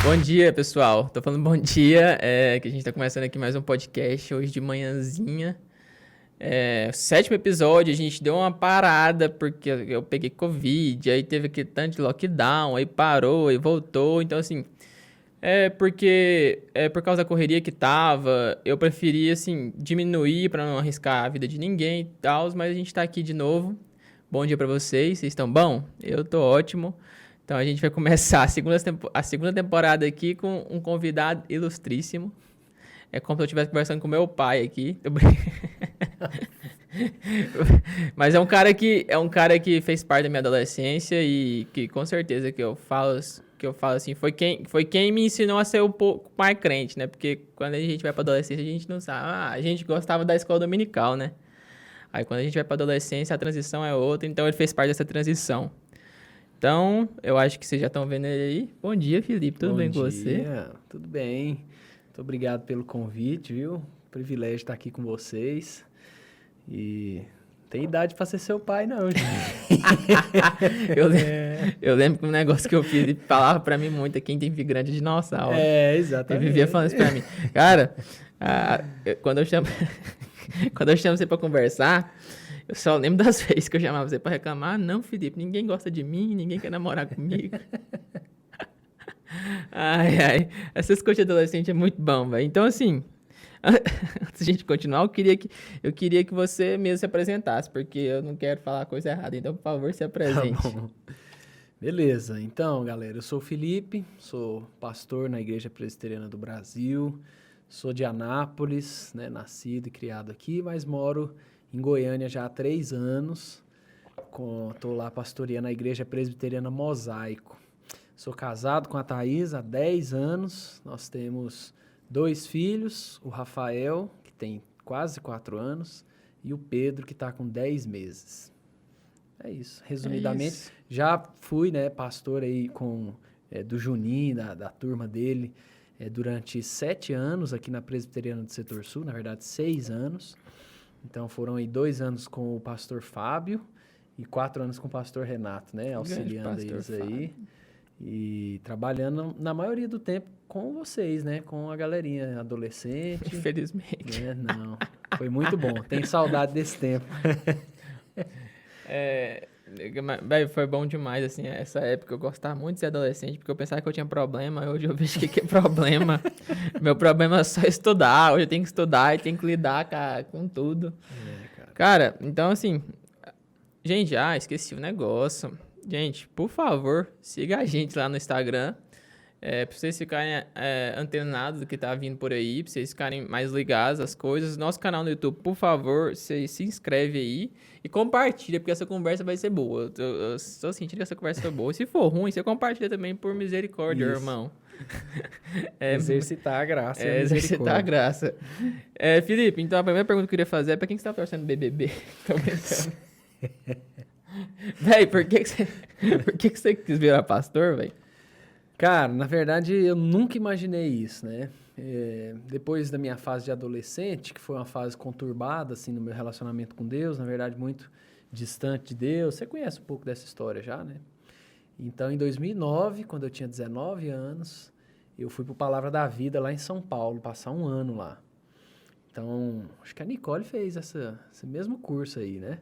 Bom dia, pessoal. Tô falando bom dia, que a gente tá começando aqui mais um podcast hoje de manhãzinha. Sétimo episódio, a gente deu uma parada porque eu peguei Covid, aí teve aquele tanto de lockdown, aí parou, aí voltou. Então, assim, porque por causa da correria que tava, eu preferi, assim, diminuir pra não arriscar a vida de ninguém e tal, mas a gente tá aqui de novo. Bom dia pra vocês estão bom? Eu tô ótimo. Então a gente vai começar a segunda temporada aqui com um convidado ilustríssimo. É como se eu estivesse conversando com meu pai aqui. Mas é um cara que fez parte da minha adolescência e que com certeza que eu falo assim, foi quem me ensinou a ser um pouco mais crente, né? Porque quando a gente vai pra adolescência, a gente não sabe. A gente gostava da escola dominical, né? Aí quando a gente vai pra adolescência, a transição é outra, então ele fez parte dessa transição. Então, eu acho que vocês já estão vendo ele aí. Bom dia, Felipe. Tudo bem com você? Bom dia, tudo bem. Muito obrigado pelo convite, viu? Privilégio estar aqui com vocês. E tem idade para ser seu pai, não, gente. Eu lembro que um negócio que o Felipe falava pra mim muito é quem tem filho grande é dinossauro. Exatamente. Ele vivia falando isso pra mim. Cara, quando eu chamo você pra conversar, eu só lembro das vezes que eu chamava você pra reclamar. Ah, não, Felipe, ninguém gosta de mim, ninguém quer namorar comigo. Ai. Essas coisas de adolescente é muito bom, velho. Então, assim, antes de a gente continuar, eu queria que você mesmo se apresentasse, porque eu não quero falar coisa errada. Então, por favor, se apresente. Tá bom. Beleza, então, galera, eu sou o Felipe, sou pastor na Igreja Presbiteriana do Brasil, sou de Anápolis, né, nascido e criado aqui, mas moro em Goiânia já há 3 anos. Estou lá pastoreando a Igreja Presbiteriana Mosaico. Sou casado com a Thaís há 10 anos. Nós temos 2 filhos, o Rafael, que tem quase 4 anos, e o Pedro, que está com 10 meses. É isso, resumidamente. É isso. Já fui, né, pastor aí do Juninho, da turma dele, durante 7 anos aqui na Presbiteriana do Setor Sul, na verdade 6 anos. Então foram aí 2 anos com o pastor Fábio e 4 anos com o pastor Renato, né, auxiliando eles aí. E trabalhando na maioria do tempo com vocês, né, com a galerinha adolescente. Infelizmente. Né? Não, foi muito bom, tenho saudade desse tempo. Véio, foi bom demais, assim, essa época. Eu gostava muito de ser adolescente, porque eu pensava que eu tinha problema. Hoje eu vejo que é problema. Meu problema é só estudar. Hoje eu tenho que estudar e tenho que lidar com tudo. Cara, então, assim... Gente, esqueci o negócio. Gente, por favor, siga a gente lá no Instagram. Pra vocês ficarem antenados do que tá vindo por aí, pra vocês ficarem mais ligados às coisas. Nosso canal no YouTube, por favor, você se inscreve aí e compartilha, porque essa conversa vai ser boa. Eu estou sentindo que essa conversa foi boa. Se for ruim, você compartilha também por misericórdia, Isso. Irmão. Exercitar a graça. Exercitar a graça. Felipe, então a primeira pergunta que eu queria fazer é pra quem que você tá torcendo BBB? Tô brincando. Véi, por que você quis virar pastor, velho? Cara, na verdade, eu nunca imaginei isso, né? Depois da minha fase de adolescente, que foi uma fase conturbada, assim, no meu relacionamento com Deus, na verdade, muito distante de Deus. Você conhece um pouco dessa história já, né? Então, em 2009, quando eu tinha 19 anos, eu fui pro Palavra da Vida lá em São Paulo, passar um ano lá. Então, acho que a Nicole fez esse mesmo curso aí, né?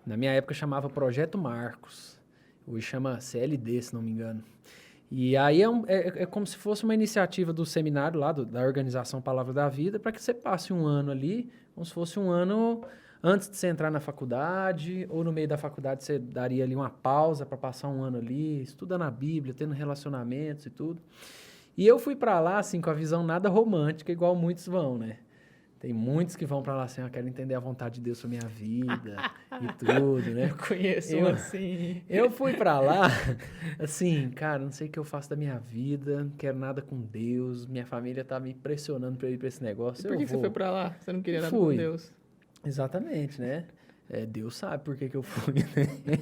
Na minha época chamava Projeto Marcos, hoje chama CLD, se não me engano. E aí é como se fosse uma iniciativa do seminário lá, da Organização Palavra da Vida, para que você passe um ano ali, como se fosse um ano antes de você entrar na faculdade, ou no meio da faculdade você daria ali uma pausa para passar um ano ali, estudando a Bíblia, tendo relacionamentos e tudo. E eu fui para lá, assim, com a visão nada romântica, igual muitos vão, né? Tem muitos que vão pra lá assim, eu quero entender a vontade de Deus pra minha vida e tudo, né? Eu conheço assim. Eu fui pra lá, assim, cara, não sei o que eu faço da minha vida, não quero nada com Deus, minha família tá me pressionando pra eu ir pra esse negócio. E por que você foi pra lá? Você não queria nada com Deus? Exatamente, né? Deus sabe por que eu fui, né?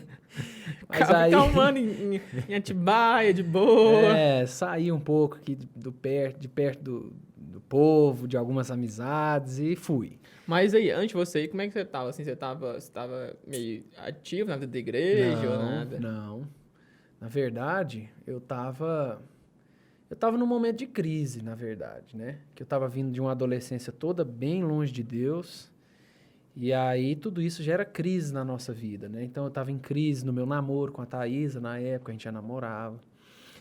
Mas aí... Calmando em Atibaia, de boa. Saí um pouco aqui de perto do povo, de algumas amizades e fui. Mas aí, antes de você ir, como é que você tava? Assim, você tava meio ativo na vida da igreja ou nada? Não. Na verdade, eu tava Eu estava num momento de crise, na verdade, né? Que eu estava vindo de uma adolescência toda bem longe de Deus. E aí tudo isso gera crise na nossa vida, né? Então eu estava em crise no meu namoro com a Thaísa, na época a gente já namorava.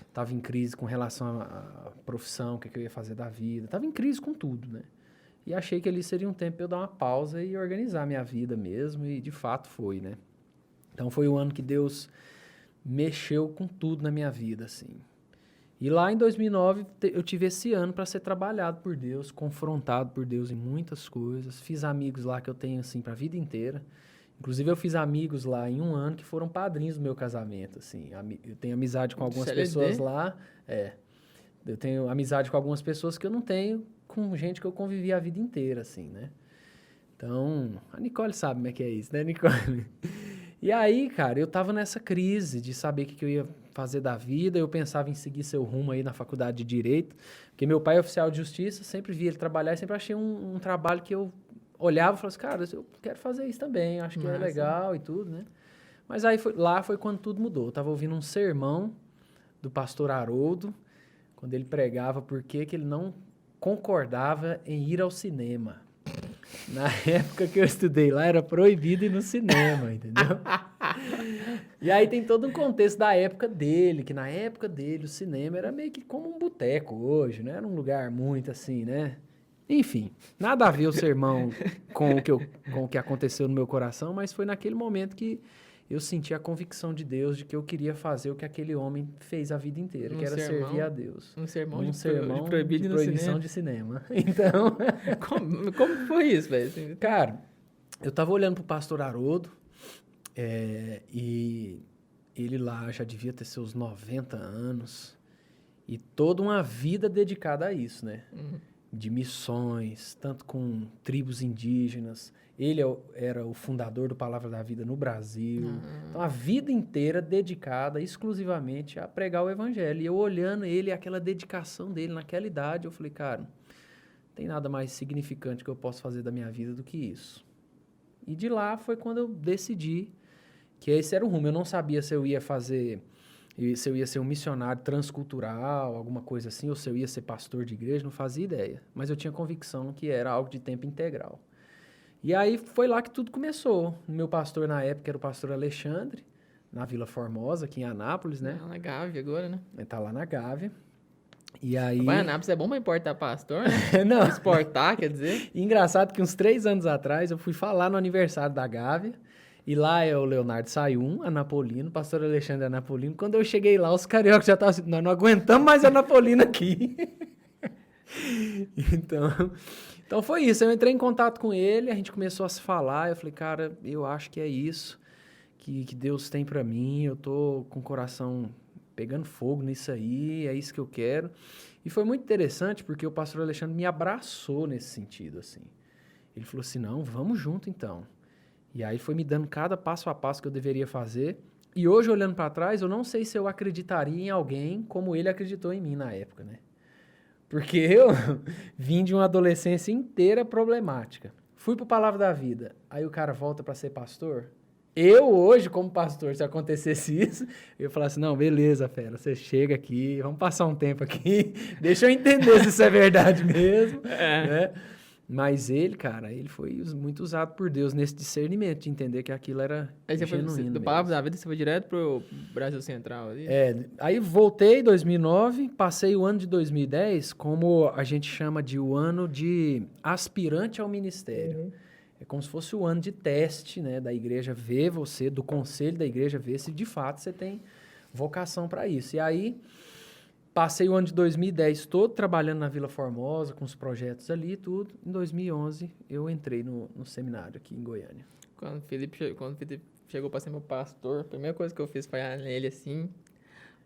Estava em crise com relação à profissão, o que eu ia fazer da vida. Estava em crise com tudo, né? E achei que ali seria um tempo para eu dar uma pausa e organizar minha vida mesmo. E de fato foi, né? Então foi o ano que Deus mexeu com tudo na minha vida, assim. E lá em 2009 eu tive esse ano para ser trabalhado por Deus, confrontado por Deus em muitas coisas. Fiz amigos lá que eu tenho assim para a vida inteira. Inclusive eu fiz amigos lá em um ano que foram padrinhos do meu casamento, assim. Eu tenho amizade com algumas pessoas lá. Eu tenho amizade com algumas pessoas que eu não tenho com gente que eu convivi a vida inteira, assim, né? Então, a Nicole sabe como é que é isso, né, Nicole? E aí, cara, eu tava nessa crise de saber o que eu ia fazer da vida. Eu pensava em seguir seu rumo aí na faculdade de Direito, porque meu pai é oficial de justiça, sempre vi ele trabalhar e sempre achei um trabalho que eu olhava e falava assim, cara, eu quero fazer isso também, acho que é legal e tudo, né? Mas aí lá foi quando tudo mudou. Eu tava ouvindo um sermão do pastor Haroldo, quando ele pregava por que ele não concordava em ir ao cinema. Na época que eu estudei lá, era proibido ir no cinema, entendeu? E aí tem todo um contexto da época dele, que na época dele o cinema era meio que como um boteco hoje, né? Era um lugar muito assim, né? Enfim, nada a ver o sermão com o que aconteceu no meu coração, mas foi naquele momento que eu senti a convicção de Deus de que eu queria fazer o que aquele homem fez a vida inteira, que era servir a Deus. Um sermão de proibido proibição de cinema. Então... Como foi isso, velho? Cara, eu tava olhando pro pastor Haroldo, e ele lá já devia ter seus 90 anos, e toda uma vida dedicada a isso, né? Uhum. De missões, tanto com tribos indígenas. Ele era o fundador do Palavra da Vida no Brasil. Então, a vida inteira dedicada exclusivamente a pregar o evangelho. E eu olhando ele, aquela dedicação dele naquela idade, eu falei, cara, não tem nada mais significante que eu possa fazer da minha vida do que isso. E de lá foi quando eu decidi que esse era o rumo. Eu não sabia se eu ia fazer... se eu ia ser um missionário transcultural, alguma coisa assim, ou se eu ia ser pastor de igreja, não fazia ideia. Mas eu tinha convicção que era algo de tempo integral. E aí foi lá que tudo começou. O meu pastor na época era o pastor Alexandre, na Vila Formosa, aqui em Anápolis, né? Na Gávea agora, né? Ele tá lá na Gávea. E aí... Mas Anápolis é bom pra importar pastor, né? Não. Exportar, quer dizer? E engraçado que uns 3 anos atrás eu fui falar no aniversário da Gávea. E lá é o Leonardo Sayum, Anapolino, pastor Alexandre Anapolino. Quando eu cheguei lá, os cariocas já estavam assim, nós não aguentamos mais Anapolino aqui. Então foi isso, eu entrei em contato com ele, a gente começou a se falar, eu falei, cara, eu acho que é isso que Deus tem pra mim, eu tô com o coração pegando fogo nisso aí, é isso que eu quero. E foi muito interessante porque o pastor Alexandre me abraçou nesse sentido, assim. Ele falou assim, não, vamos junto então. E aí foi me dando cada passo a passo que eu deveria fazer. E hoje, olhando para trás, eu não sei se eu acreditaria em alguém como ele acreditou em mim na época, né? Porque eu vim de uma adolescência inteira problemática. Fui pro Palavra da Vida. Aí o cara volta para ser pastor. Eu hoje, como pastor, se acontecesse isso, eu ia falar assim, não, beleza, fera, você chega aqui, vamos passar um tempo aqui, deixa eu entender se isso é verdade mesmo, né? Mas ele, cara, ele foi muito usado por Deus nesse discernimento, de entender que aquilo era aí você genuíno foi, do mesmo. Palavra da Vida, você foi direto pro Brasil Central ali? Aí voltei em 2009, passei o ano de 2010 como a gente chama de o ano de aspirante ao ministério. Uhum. É como se fosse o ano de teste, né, da igreja ver você, do conselho da igreja ver se de fato você tem vocação para isso. E aí... passei o ano de 2010 todo trabalhando na Vila Formosa, com os projetos ali e tudo. Em 2011, eu entrei no seminário aqui em Goiânia. Quando o Felipe chegou para ser meu pastor, a primeira coisa que eu fiz foi olhar nele assim,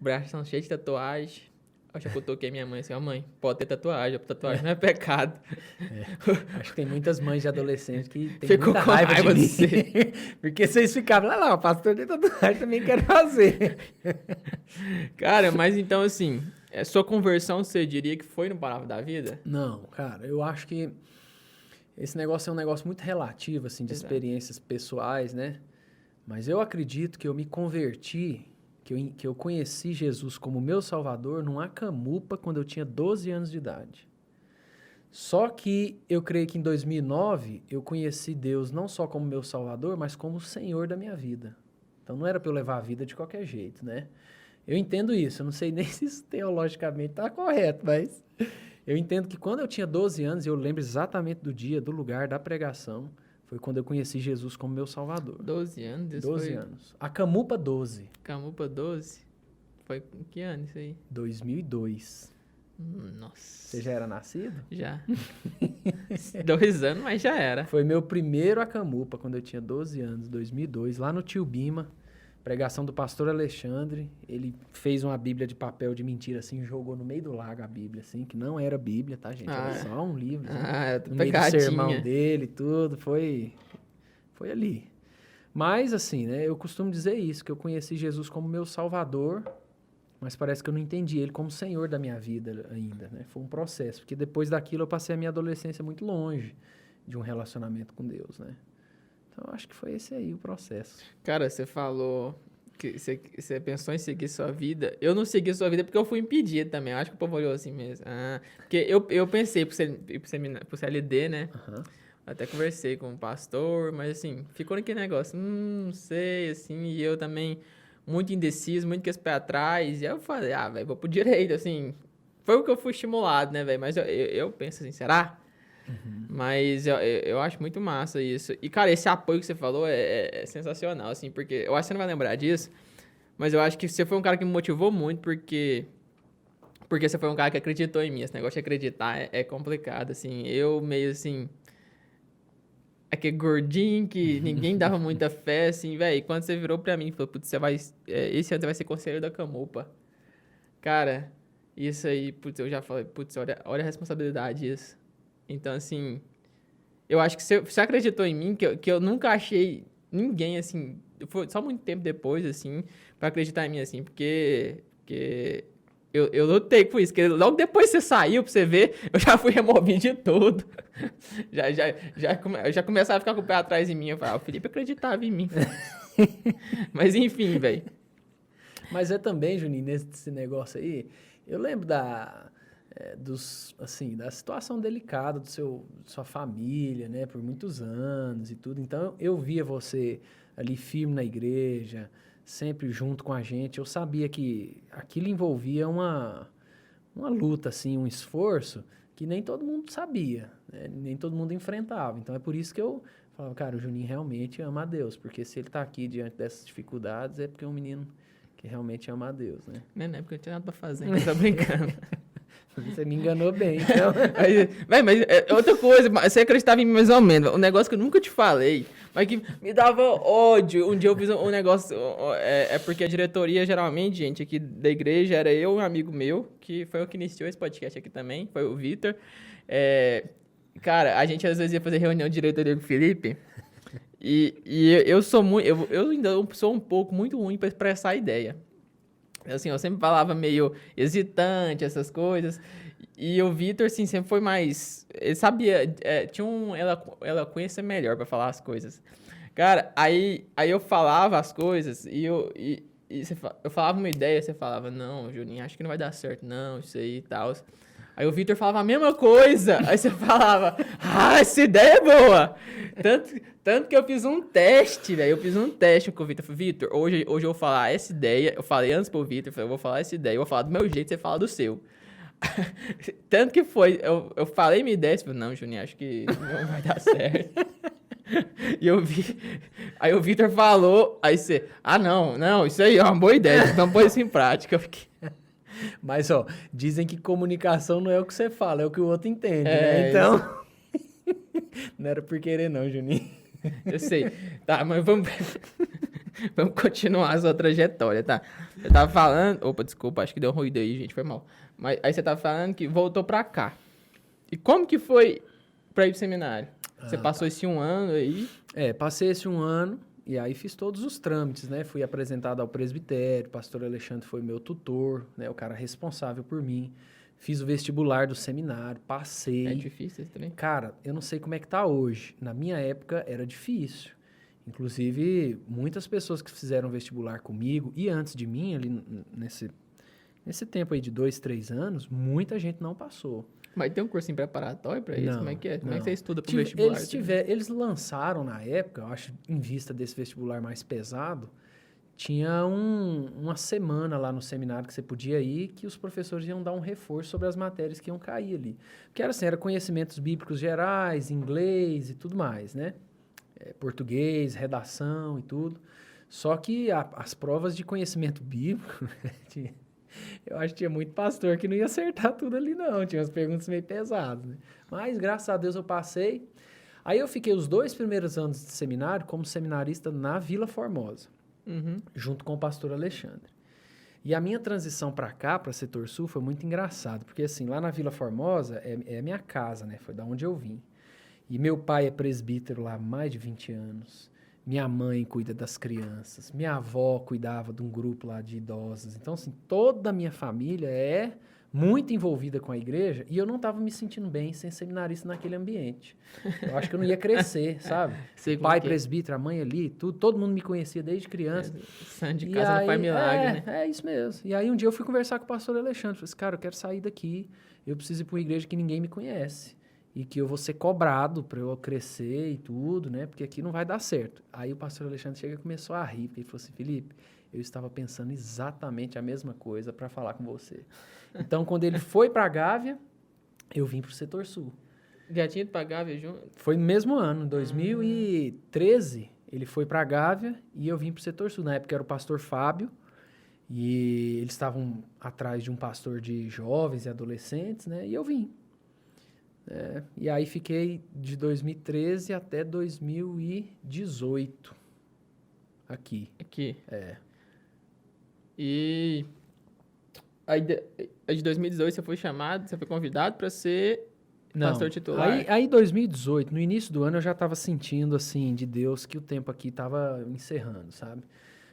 o braço cheio de tatuagem. Acho que eu toquei minha mãe assim, mãe, pode ter tatuagem, tatuagem não é pecado. Acho que tem muitas mães de adolescentes que tem ficou muita com raiva de você. Porque vocês ficavam lá, o pastor tem tatuagem, também quero fazer. Cara, mas então assim, sua conversão você diria que foi no Palavra da Vida? Não, cara, eu acho que esse negócio é um negócio muito relativo, assim, de experiências pessoais, né? Mas eu acredito que eu me converti, que eu conheci Jesus como meu Salvador num Acamupa quando eu tinha 12 anos de idade. Só que eu creio que em 2009 eu conheci Deus não só como meu Salvador, mas como o Senhor da minha vida. Então não era para eu levar a vida de qualquer jeito, né? Eu entendo isso, eu não sei nem se isso teologicamente está correto, mas eu entendo que quando eu tinha 12 anos, eu lembro exatamente do dia, do lugar, da pregação, foi quando eu conheci Jesus como meu Salvador. 12 anos? Isso 12 foi anos. Acamupa 12. Camupa 12? Foi em que ano isso aí? 2002. Nossa. Você já era nascido? Já. 2 anos, mas já era. Foi meu primeiro Acamupa, quando eu tinha 12 anos, 2002, lá no Tio Bima, pregação do pastor Alexandre. Ele fez uma bíblia de papel de mentira, assim, jogou no meio do lago a bíblia, assim, que não era bíblia, tá, gente? Era só um livro. Assim, era no meio do sermão dele, tudo, foi ali. Mas, assim, né, eu costumo dizer isso, que eu conheci Jesus como meu Salvador, mas parece que eu não entendi ele como Senhor da minha vida ainda, né? Foi um processo, porque depois daquilo eu passei a minha adolescência muito longe de um relacionamento com Deus, né? Então, eu acho que foi esse aí o processo. Cara, você falou que você pensou em seguir sua vida. Eu não segui sua vida porque eu fui impedido também. Eu acho que o povo olhou assim mesmo. Porque eu pensei pro CLD, né? Uhum. Até conversei com o pastor, mas assim, ficou naquele negócio, não sei, assim, e eu também muito indeciso, muito com esse pé atrás, e aí eu falei, velho, vou pro direito, assim, foi o que eu fui estimulado, né, velho, mas eu penso assim, será? Uhum. Mas eu acho muito massa isso, e cara, esse apoio que você falou é sensacional, assim, porque, eu acho que você não vai lembrar disso, mas eu acho que você foi um cara que me motivou muito, porque você foi um cara que acreditou em mim, esse negócio de acreditar é complicado, assim, eu meio assim... Aquele gordinho que ninguém dava muita fé, assim, velho. E quando você virou pra mim e falou, putz, esse ano você vai ser conselheiro da Camupa. Cara, isso aí, putz, eu já falei, putz, olha a responsabilidade isso. Então, assim, eu acho que você acreditou em mim, que eu nunca achei ninguém, assim, foi só muito tempo depois, assim, pra acreditar em mim, assim, porque eu lutei com isso, porque logo depois que você saiu, pra você ver, eu já fui removido de tudo. Eu já começava a ficar com o pé atrás em mim. Eu falava, o Felipe acreditava em mim. Mas enfim, velho. Mas é também, Juninho, nesse negócio aí, eu lembro da situação delicada da sua família, né, por muitos anos e tudo. Então, eu via você ali firme na igreja, sempre junto com a gente. Eu sabia que aquilo envolvia uma luta, assim, um esforço que nem todo mundo sabia, né? Nem todo mundo enfrentava. Então, é por isso que eu falava, cara, o Juninho realmente ama a Deus, porque se ele tá aqui diante dessas dificuldades, é porque é um menino que realmente ama a Deus, né? Não é porque eu não tinha nada pra fazer, eu tô brincando. Você me enganou bem, então. Mas outra coisa, você acreditava em mim mais ou menos, um negócio que eu nunca te falei, mas que me dava ódio. Um dia eu fiz um negócio, porque a diretoria, geralmente, gente, aqui da igreja, era eu e um amigo meu, que foi o que iniciou esse podcast aqui também, foi o Vitor. Cara, a gente às vezes ia fazer reunião de diretoria com o Felipe, e eu sou muito, eu ainda sou um pouco muito ruim para expressar a ideia. Assim, eu sempre falava meio hesitante, essas coisas. E o Vitor, assim, sempre foi mais... Ele sabia... tinha eloquência melhor pra falar as coisas. Cara, aí eu falava as coisas e eu falava uma ideia, você falava, não, Juninho, acho que não vai dar certo, não, isso aí e tal. Aí o Vitor falava a mesma coisa. Aí você falava, essa ideia é boa. Tanto que eu fiz um teste, velho. Eu fiz um teste com o Vitor. Falei, Vitor, hoje eu vou falar essa ideia. Eu falei antes pro Vitor, eu vou falar essa ideia. Eu vou falar do meu jeito, você fala do seu. Tanto que foi, eu falei minha ideia. Você falou, não, Juninho, acho que não vai dar certo. Aí o Vitor falou, aí você, não, isso aí é uma boa ideia. Então põe isso em prática. Eu fiquei... Mas, ó, dizem que comunicação não é o que você fala, é o que o outro entende, né? Então, não era por querer não, Juninho. Eu sei. Tá, mas vamos continuar a sua trajetória, tá? Você tava falando... Opa, desculpa, acho que deu um ruído aí, gente, foi mal. Mas aí você tava falando que voltou pra cá. E como que foi pra ir pro seminário? Você passou esse 1 ano aí? Passei esse 1 ano. E aí fiz todos os trâmites, né? Fui apresentado ao presbitério, o pastor Alexandre foi meu tutor, né? O cara responsável por mim. Fiz o vestibular do seminário, passei. É difícil esse também? Cara, eu não sei como é que tá hoje. Na minha época era difícil. Inclusive, muitas pessoas que fizeram vestibular comigo e antes de mim, ali nesse tempo aí de 2, 3 anos, muita gente não passou. Mas tem um cursinho preparatório pra isso? Não, Como é que é? Como é que não. você estuda pro vestibular? Eles lançaram na época, eu acho, em vista desse vestibular mais pesado, tinha uma semana lá no seminário que você podia ir, que os professores iam dar um reforço sobre as matérias que iam cair ali. Porque era assim, era conhecimentos bíblicos gerais, inglês e tudo mais, né? Português, redação e tudo. Só que as provas de conhecimento bíblico, eu acho que tinha muito pastor que não ia acertar tudo ali não, tinha umas perguntas meio pesadas, né? Mas graças a Deus eu passei. Aí eu fiquei os 2 primeiros anos de seminário como seminarista na Vila Formosa. Junto com o pastor Alexandre. E a minha transição para cá, para Setor Sul, foi muito engraçado, porque assim, lá na Vila Formosa é a minha casa, né? Foi da onde eu vim. E meu pai é presbítero lá há mais de 20 anos. Minha mãe cuida das crianças. Minha avó cuidava de um grupo lá de idosos. Então, assim, toda a minha família é muito envolvida com a igreja e eu não estava me sentindo bem sem seminarista naquele ambiente. Eu acho que eu não ia crescer, sabe? Sei O pai como que é. presbítero, a mãe ali, tudo, todo mundo me conhecia desde criança. Santo de E casa não aí, faz milagre, né? É isso mesmo. E aí um dia eu fui conversar com o pastor Alexandre. Falei assim, cara, eu quero sair daqui, eu preciso ir para uma igreja que ninguém me conhece. E que eu vou ser cobrado para eu crescer e tudo, né? Porque aqui não vai dar certo. Aí o pastor Alexandre chega e começou a rir, porque ele falou assim, Felipe, eu estava pensando exatamente a mesma coisa para falar com você. Então, quando ele foi para Gávea, eu vim para o Setor Sul. Já tinha ido pra Gávea junto? Foi no mesmo ano, 2013, ele foi para Gávea e eu vim para o Setor Sul. Na época era o pastor Fábio, e eles estavam atrás de um pastor de jovens e adolescentes, né? E eu vim. E aí fiquei de 2013 até 2018 aqui. Aqui. É. E aí de 2018 você foi chamado, você foi convidado para ser pastor titular. Aí 2018, no início do ano, eu já estava sentindo, assim, de Deus que o tempo aqui estava encerrando, sabe?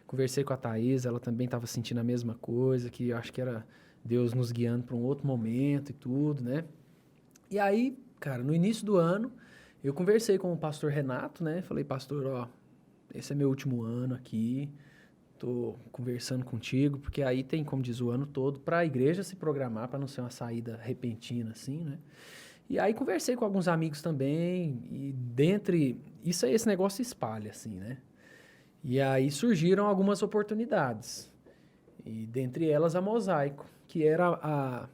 Conversei com a Thaís, ela também estava sentindo a mesma coisa, que eu acho que era Deus nos guiando para um outro momento e tudo, né? E aí, cara, no início do ano, eu conversei com o pastor Renato, né? Falei, pastor, ó, esse é meu último ano aqui, tô conversando contigo, porque aí tem, como diz, o ano todo para a igreja se programar, para não ser uma saída repentina, assim, né? E aí conversei com alguns amigos também, e dentre... Isso aí, esse negócio se espalha, assim, né? E aí surgiram algumas oportunidades. E dentre elas a Mosaico, que era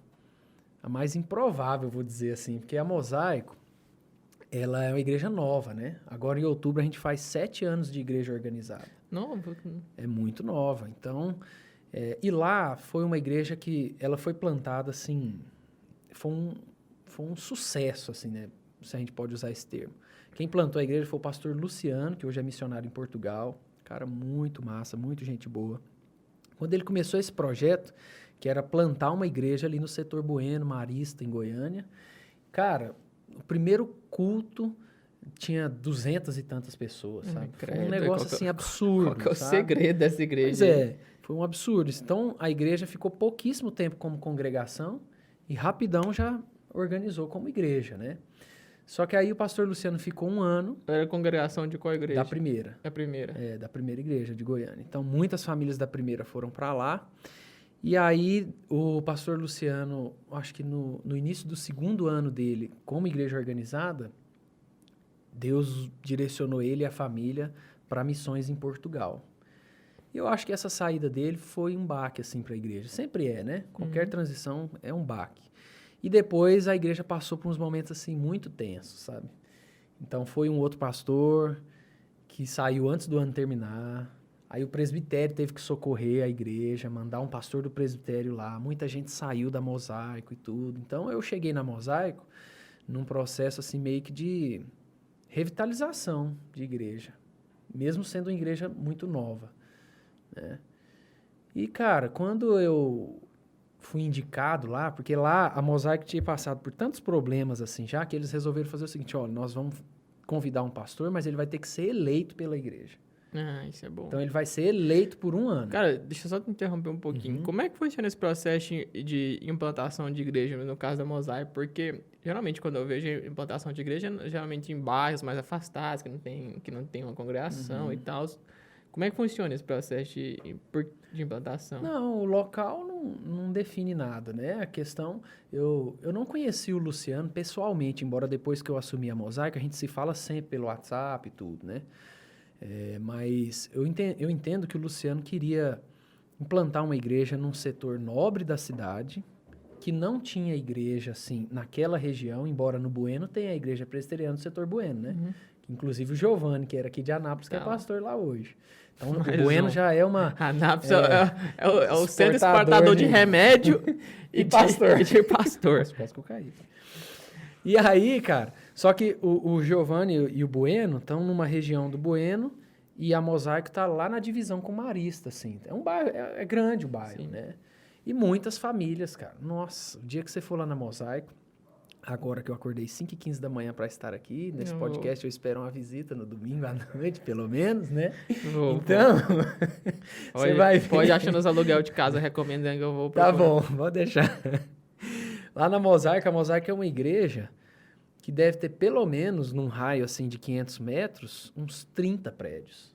a mais improvável, vou dizer assim, porque a Mosaico, ela é uma igreja nova, né? Agora em outubro a gente faz 7 anos de igreja organizada. Novo. É muito nova. Então, e lá foi uma igreja que ela foi plantada assim, foi um sucesso, assim, né? Se a gente pode usar esse termo. Quem plantou a igreja foi o pastor Luciano, que hoje é missionário em Portugal. Cara, muito massa, muito gente boa. Quando ele começou esse projeto, que era plantar uma igreja ali no setor Bueno, Marista, em Goiânia, cara, o primeiro culto tinha 200 e tantas pessoas, sabe? Foi um negócio assim absurdo. Qual que é o sabe? segredo dessa igreja? Pois foi um absurdo. Então a igreja ficou pouquíssimo tempo como congregação e rapidão já organizou como igreja, né? Só que aí o pastor Luciano ficou 1 ano. Era a congregação de qual igreja? Da primeira. Da primeira. Da primeira igreja de Goiânia. Então muitas famílias da primeira foram para lá. E aí o pastor Luciano, acho que no início do 2º ano dele como igreja organizada, Deus direcionou ele e a família para missões em Portugal. E eu acho que essa saída dele foi um baque assim para a igreja. Sempre é, né? Qualquer transição é um baque. E depois a igreja passou por uns momentos assim muito tensos, sabe? Então foi um outro pastor que saiu antes do ano terminar. Aí o presbitério teve que socorrer a igreja, mandar um pastor do presbitério lá. Muita gente saiu da Mosaico e tudo. Então eu cheguei na Mosaico num processo assim meio que de revitalização de igreja, mesmo sendo uma igreja muito nova, né? E cara, quando eu fui indicado lá, porque lá a Mosaico tinha passado por tantos problemas assim já, que eles resolveram fazer o seguinte, olha, nós vamos convidar um pastor, mas ele vai ter que ser eleito pela igreja. Ah, isso é bom. Então ele vai ser eleito por um ano. Cara, deixa eu só te interromper um pouquinho. Como é que funciona esse processo de implantação de igreja, no caso da Mosaico? Porque, geralmente, quando eu vejo implantação de igreja, geralmente em bairros mais afastados, que não tem uma congregação e tal. Como é que funciona esse processo de implantação? Não, o local não define nada, né? A questão... Eu não conheci o Luciano pessoalmente, embora depois que eu assumi a Mosaico, a gente se fala sempre pelo WhatsApp e tudo, né? Mas eu entendo que o Luciano queria implantar uma igreja num setor nobre da cidade, que não tinha igreja, assim, naquela região, embora no Bueno tenha a igreja presbiteriana do setor Bueno, né? Inclusive o Giovanni, que era aqui de Anápolis, que é pastor lá hoje. Então, o Bueno já é uma... Anápolis é o centro exportador de remédio e pastor. E de pastor. Quase que eu caí. E aí, cara, só que o Giovanni e o Bueno estão numa região do Bueno e a Mosaico tá lá na divisão com Marista, assim. É um bairro, é grande o bairro, né? E muitas famílias, cara. Nossa, o dia que você for lá na Mosaico, agora que eu acordei 5h15 da manhã para estar aqui, nesse podcast eu espero uma visita no domingo à noite, pelo menos, né? Então, você vai ver. Pode achar nos aluguel de casa, recomendando que eu vou procurar. Tá bom, vou deixar. Lá na Mosaico, a Mosaico é uma igreja que deve ter pelo menos, num raio assim de 500 metros, uns 30 prédios.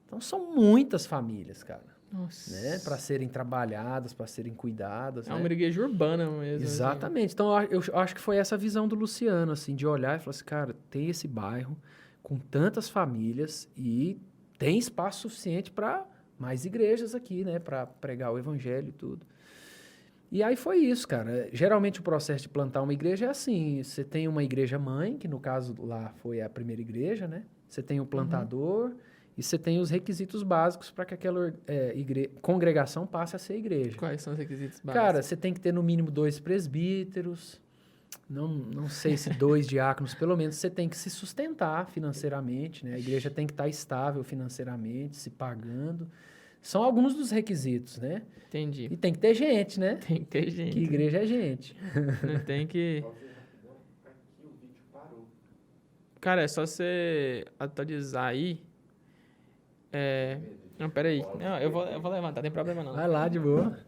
Então, são muitas famílias, cara. Nossa. Né? Para serem trabalhadas, para serem cuidadas. É uma igreja urbana mesmo. Exatamente. Assim. Então, eu acho que foi essa visão do Luciano, assim, de olhar e falar assim, cara, tem esse bairro com tantas famílias e tem espaço suficiente para mais igrejas aqui, né? Para pregar o evangelho e tudo. E aí foi isso, cara. Geralmente o processo de plantar uma igreja é assim, você tem uma igreja mãe, que no caso lá foi a primeira igreja, né? Você tem o plantador e você tem os requisitos básicos para que aquela congregação passe a ser igreja. Quais são os requisitos básicos? Cara, você tem que ter no mínimo 2 presbíteros, não sei se 2 diáconos, pelo menos você tem que se sustentar financeiramente, né? A igreja tem que estar estável financeiramente, se pagando. São alguns dos requisitos, né? Entendi. E tem que ter gente, né? Tem que ter gente. Que igreja é gente. Não tem que... Cara, é só você atualizar aí. Não, peraí. Não, eu vou levantar, tem problema não. Vai lá, de boa.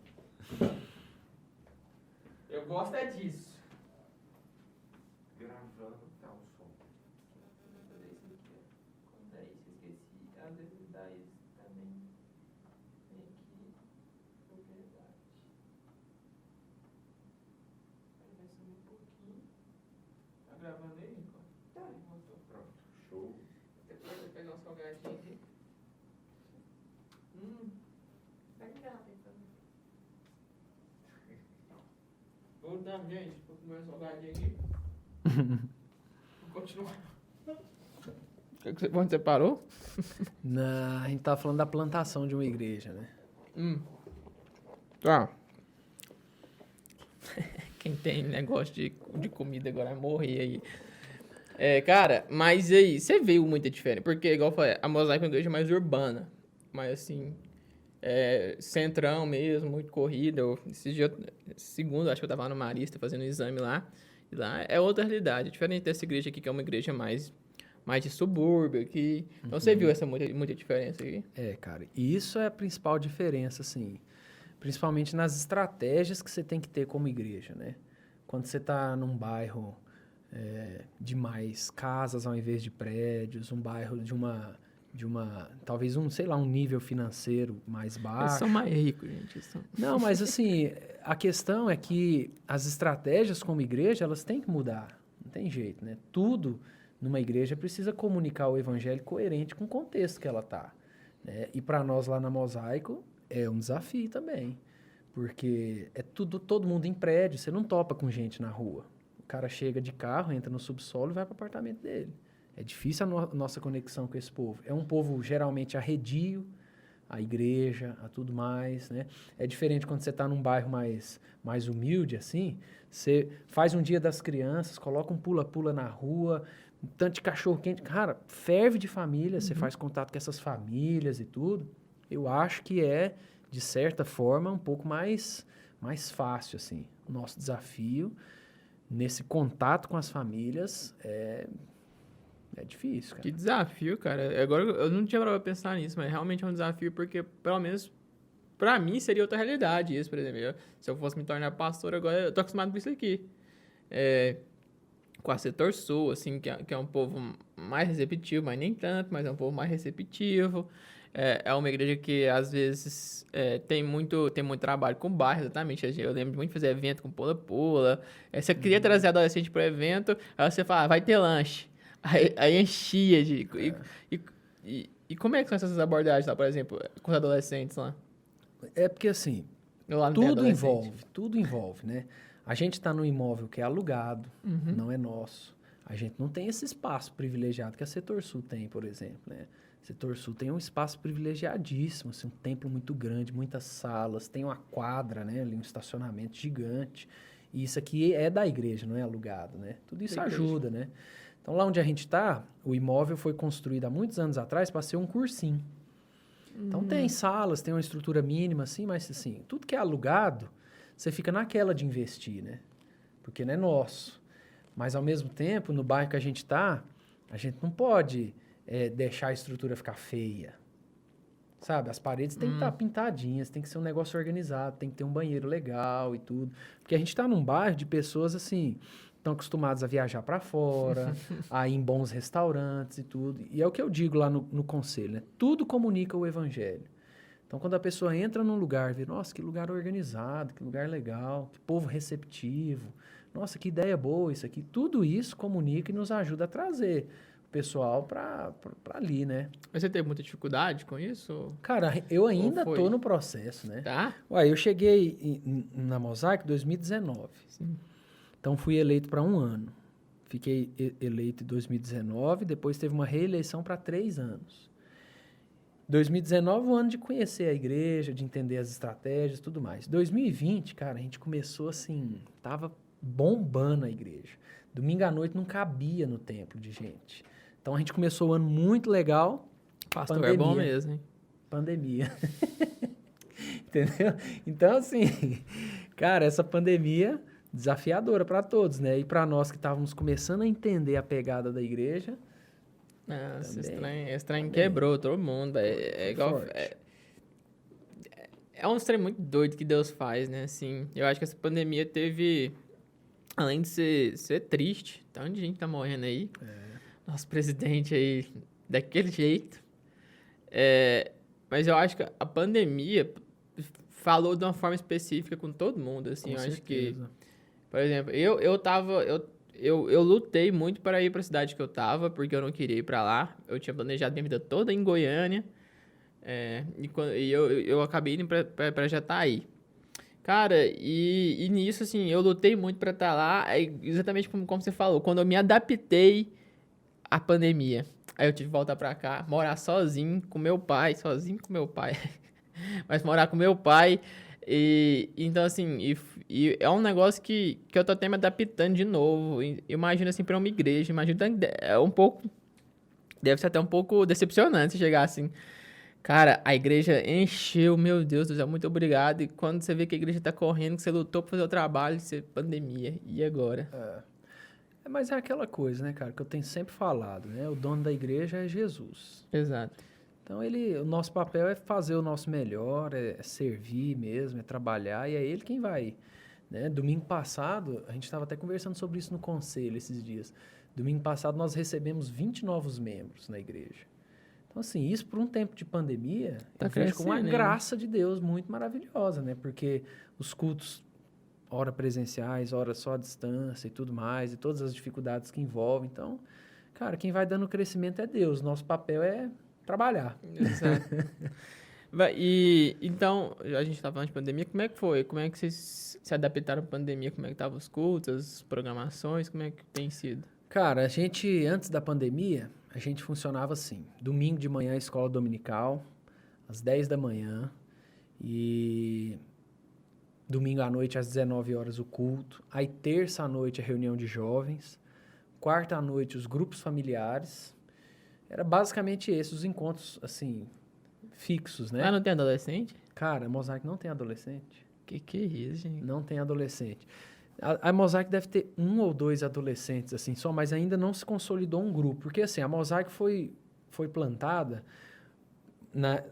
Eu gosto é disso. Gravando aí, Nico? Tá. Pronto, show. Depois eu vou pegar um salgadinho aqui. Pega então. Vou dar, gente, vou comer um salgadinho aqui. Vou continuar. Onde você parou? A gente tava falando da plantação de uma igreja, né? Tá. Quem tem negócio de comida agora vai morrer aí. Cara, mas aí, você viu muita diferença? Porque, igual eu falei, a Mosaico é uma igreja mais urbana. Mas, assim, centrão mesmo, muito corrida. Esse dia, segundo, acho que eu tava no Marista fazendo um exame lá. E lá é outra realidade. Diferente dessa igreja aqui, que é uma igreja mais de subúrbio aqui. Então, você viu essa muita diferença aqui? Cara, e isso é a principal diferença, assim... Principalmente nas estratégias que você tem que ter como igreja, né? Quando você está num bairro de mais casas ao invés de prédios, um bairro de uma talvez um nível financeiro mais baixo. Eles são mais ricos, gente. Não, mas assim, a questão é que as estratégias como igreja, elas têm que mudar. Não tem jeito, né? Tudo numa igreja precisa comunicar o evangelho coerente com o contexto que ela está. Né? E para nós lá na Mosaico, é um desafio também, porque todo mundo em prédio, você não topa com gente na rua. O cara chega de carro, entra no subsolo e vai para o apartamento dele. É difícil a nossa conexão com esse povo. É um povo geralmente arredio, à igreja, a tudo mais, né? É diferente quando você está num bairro mais humilde, assim, você faz um dia das crianças, coloca um pula-pula na rua, um tanto de cachorro-quente, cara, ferve de família, você faz contato com essas famílias e tudo. Eu acho que de certa forma, um pouco mais fácil, assim. O nosso desafio nesse contato com as famílias é É difícil, cara. Que desafio, cara. Agora eu não tinha parado pra pensar nisso, mas realmente é um desafio porque, pelo menos, pra mim seria outra realidade isso, por exemplo. Se eu fosse me tornar pastor agora, eu tô acostumado com isso aqui. Com a Setor Sul, assim, que é um povo mais receptivo, mas nem tanto, mas é um povo mais receptivo. É uma igreja que, às vezes, tem muito trabalho com bairro, exatamente. Eu lembro muito de fazer evento com pula-pula. Você queria trazer adolescente pro evento, aí você fala, vai ter lanche. Aí enchia de... E como é que são essas abordagens lá, por exemplo, com os adolescentes lá? É porque, assim, Lá não tem adolescente. tudo envolve, né? A gente está num imóvel que é alugado, não é nosso. A gente não tem esse espaço privilegiado que a Setor Sul tem, por exemplo, né? Setor Sul tem um espaço privilegiadíssimo, assim, um templo muito grande, muitas salas, tem uma quadra, né, ali um estacionamento gigante. E isso aqui é da igreja, não é alugado, né? Tudo isso ajuda, né? Então, lá onde a gente está, o imóvel foi construído há muitos anos atrás para ser um cursinho. Então, tem salas, tem uma estrutura mínima, assim, mas, assim, tudo que é alugado, você fica naquela de investir, né? Porque não é nosso. Mas, ao mesmo tempo, no bairro que a gente está, a gente não pode deixar a estrutura ficar feia. Sabe? As paredes têm que estar pintadinhas, tem que ser um negócio organizado, tem que ter um banheiro legal e tudo. Porque a gente está num bairro de pessoas, assim, estão acostumadas a viajar para fora, a ir em bons restaurantes e tudo. E é o que eu digo lá no conselho, né? Tudo comunica o evangelho. Então, quando a pessoa entra num lugar, vê, nossa, que lugar organizado, que lugar legal, que povo receptivo, nossa, que ideia boa isso aqui. Tudo isso comunica e nos ajuda a trazer o pessoal para ali, né? Mas você teve muita dificuldade com isso? Cara, eu ainda foi? tô no processo, né? Tá? Ué, eu cheguei na Mosaic em 2019. Sim. Então, fui eleito para 1 ano. Fiquei eleito em 2019, depois teve uma reeleição para 3 anos. 2019, o ano de conhecer a igreja, de entender as estratégias e tudo mais. 2020, cara, a gente começou assim, tava bombando a igreja. Domingo à noite não cabia no templo de gente. Então, a gente começou o ano muito legal. Pastor é bom mesmo, hein? Pandemia. Entendeu? Então, assim, cara, essa pandemia desafiadora para todos, né? E para nós que estávamos começando a entender a pegada da igreja. Nossa, esse trem quebrou todo mundo. É igual. É um trem muito doido que Deus faz, né? Assim, eu acho que essa pandemia teve. Além de ser triste, tanto de gente tá morrendo aí. Nosso presidente aí, daquele jeito. Mas eu acho que a pandemia falou de uma forma específica com todo mundo, assim. Com eu certeza. acho que, por exemplo, eu lutei muito para ir para a cidade que eu tava, porque eu não queria ir para lá. Eu tinha planejado minha vida toda em Goiânia. E eu acabei indo para Jataí. Cara, e nisso, assim, eu lutei muito para estar lá, exatamente como você falou, quando eu me adaptei à pandemia. Aí eu tive que voltar pra cá, morar sozinho com meu pai. Mas morar com meu pai. Então, assim, e é um negócio que eu tô até me adaptando de novo. Imagina, assim, pra uma igreja. Imagina, deve ser até um pouco decepcionante você chegar assim. Cara, a igreja encheu, meu Deus do céu, muito obrigado. E quando você vê que a igreja tá correndo, que você lutou pra fazer o trabalho, você, pandemia. E agora? Mas é aquela coisa, né, cara, que eu tenho sempre falado, né? O dono da igreja é Jesus. Exato. Então, o nosso papel é fazer o nosso melhor, é servir mesmo, é trabalhar, e é ele quem vai, né? Domingo passado, a gente estava até conversando sobre isso no conselho esses dias. Domingo passado, nós recebemos 20 novos membros na igreja. Então, assim, isso por um tempo de pandemia, eu vejo como uma graça de Deus muito maravilhosa, né? Porque os cultos, ora presenciais, ora só à distância e tudo mais, e todas as dificuldades que envolvem. Então, cara, quem vai dando crescimento é Deus. Nosso papel é trabalhar. Exato. Então, a gente tá falando de pandemia, como é que foi? Como é que vocês se adaptaram à pandemia? Como é que estavam os cultos, as programações? Como é que tem sido? Cara, a gente, antes da pandemia, a gente funcionava assim. Domingo de manhã, escola dominical, às 10 da manhã. E domingo à noite, às 19 horas, o culto. Aí, terça à noite, a reunião de jovens. Quarta à noite, os grupos familiares. Era basicamente esses os encontros, assim, fixos, né? Ah, não tem adolescente? Cara, Mosaic não tem adolescente. Que é isso, gente? Não tem adolescente. A Mosaic deve ter 1 ou 2 adolescentes, assim, só, mas ainda não se consolidou um grupo. Porque, assim, a Mosaic foi plantada...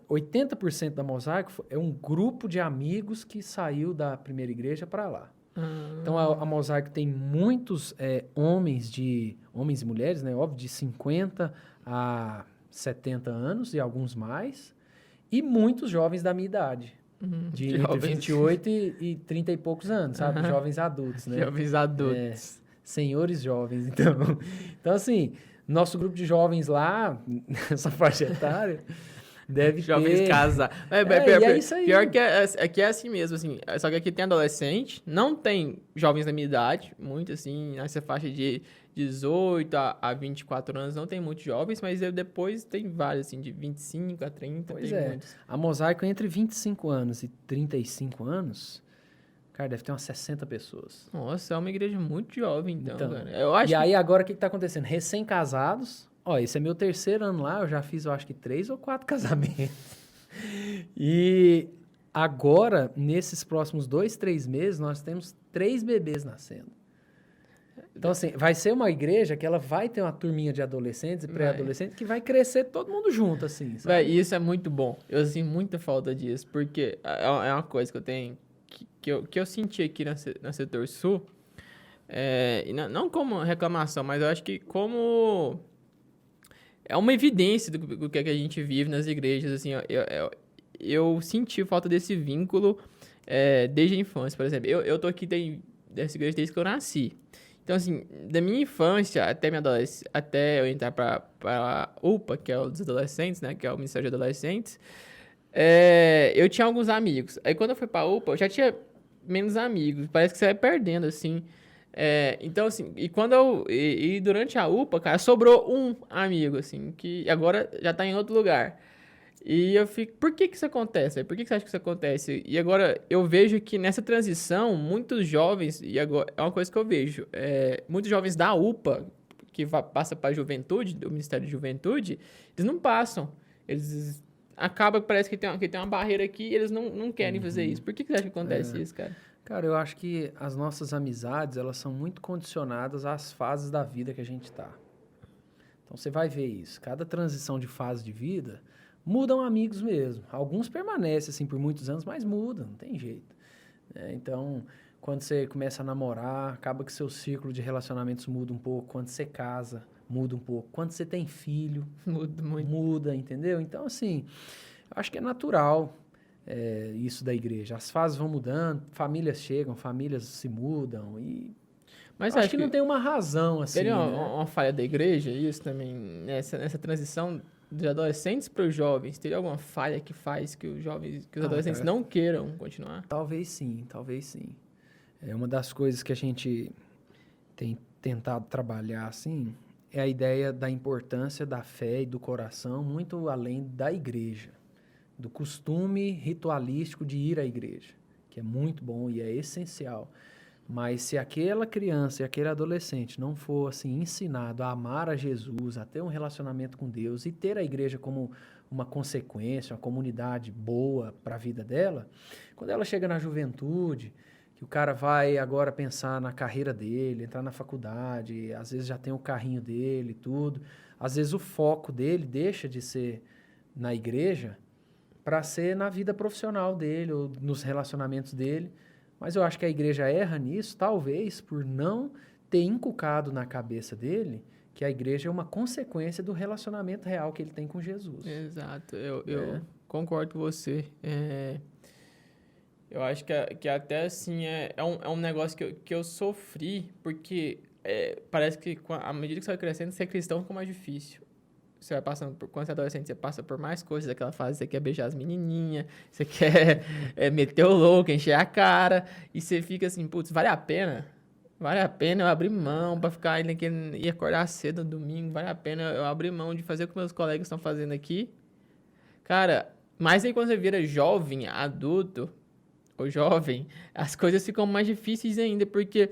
80% da Mosaic é um grupo de amigos que saiu da primeira igreja para lá. Então, a Mosaic tem muitos homens e mulheres, né? Óbvio, de 50 a 70 anos e alguns mais. E muitos jovens da minha idade. De entre 28 e 30 e poucos anos, sabe? Jovens adultos, né? Jovens adultos. Senhores jovens, então. Então, assim, nosso grupo de jovens lá, nessa faixa etária, deve jovens ter... casados. É isso aí. Pior que aqui é assim mesmo, assim. Só que aqui tem adolescente, não tem jovens da minha idade, muito assim, nessa faixa de 18 a 24 anos, não tem muitos jovens, mas depois tem vários, assim, de 25 a 30, Pois tem é. muitos. A Mosaico entre 25 anos e 35 anos, cara, deve ter umas 60 pessoas. Nossa, é uma igreja muito jovem, então, cara. Eu E acho aí, agora, o que tá acontecendo? Recém-casados, ó, esse é meu 3º ano lá, eu já fiz, eu acho que 3 ou 4 casamentos. E agora, nesses próximos 2, 3 meses, nós temos 3 bebês nascendo. Então, assim, vai ser uma igreja que ela vai ter uma turminha de adolescentes e pré-adolescentes que vai crescer todo mundo junto, assim, sabe? Véi, isso é muito bom. Eu sinto muita falta disso, porque é uma coisa que eu tenho, que eu senti aqui na Setor Sul, e não como reclamação, mas eu acho que como... É uma evidência do que a gente vive nas igrejas, assim, eu senti falta desse vínculo desde a infância, por exemplo. Eu tô aqui dessa igreja desde que eu nasci. Então, assim, da minha infância até minha adolescência, até eu entrar para UPA, que é o dos adolescentes, né, que é o Ministério de Adolescentes, eu tinha alguns amigos. Aí, quando eu fui para UPA, eu já tinha menos amigos. Parece que você vai perdendo, assim. Então, assim, e durante a UPA, cara, sobrou um amigo, assim, que agora já tá em outro lugar. E eu fico, por que isso acontece? Por que você acha que isso acontece? E agora, eu vejo que nessa transição, muitos jovens, e agora é uma coisa que eu vejo, muitos jovens da UPA, que passa para a juventude, do Ministério de Juventude, eles não passam. Eles acabam, parece que tem uma barreira aqui e eles não querem fazer isso. Por que você acha que acontece isso, cara? Cara, eu acho que as nossas amizades, elas são muito condicionadas às fases da vida que a gente tá. Então, você vai ver isso. Cada transição de fase de vida, mudam amigos mesmo. Alguns permanecem, assim, por muitos anos, mas mudam, não tem jeito. Então, quando você começa a namorar, acaba que seu círculo de relacionamentos muda um pouco. Quando você casa, muda um pouco. Quando você tem filho, Muda muito. Muda, entendeu? Então, assim, acho que é natural isso da igreja. As fases vão mudando, famílias chegam, famílias se mudam e... Mas acho que não tem uma razão, assim, teria né? uma falha da igreja, isso também, nessa transição de adolescentes para os jovens, teria alguma falha que faz que os adolescentes cara, não queiram continuar? Talvez sim, talvez sim. É uma das coisas que a gente tem tentado trabalhar, assim, é a ideia da importância da fé e do coração muito além da igreja, do costume ritualístico de ir à igreja, que é muito bom e é essencial. Mas se aquela criança e aquele adolescente não for assim ensinado a amar a Jesus, a ter um relacionamento com Deus e ter a igreja como uma consequência, uma comunidade boa para a vida dela, quando ela chega na juventude, que o cara vai agora pensar na carreira dele, entrar na faculdade, às vezes já tem o carrinho dele e tudo, às vezes o foco dele deixa de ser na igreja para ser na vida profissional dele ou nos relacionamentos dele. Mas eu acho que a igreja erra nisso, talvez por não ter inculcado na cabeça dele que a igreja é uma consequência do relacionamento real que ele tem com Jesus. Exato, eu concordo com você. Eu acho que até assim é um negócio que eu sofri, porque parece que à medida que você vai crescendo, ser cristão fica mais difícil. Você vai passando quando você é adolescente, você passa por mais coisas daquela fase, você quer beijar as menininhas, você quer meter o louco, encher a cara, e você fica assim, putz, vale a pena? Vale a pena eu abrir mão pra ficar ainda que ir acordar cedo no domingo, vale a pena eu abrir mão de fazer o que meus colegas estão fazendo aqui? Cara, mas aí quando você vira jovem, adulto, ou jovem, as coisas ficam mais difíceis ainda, porque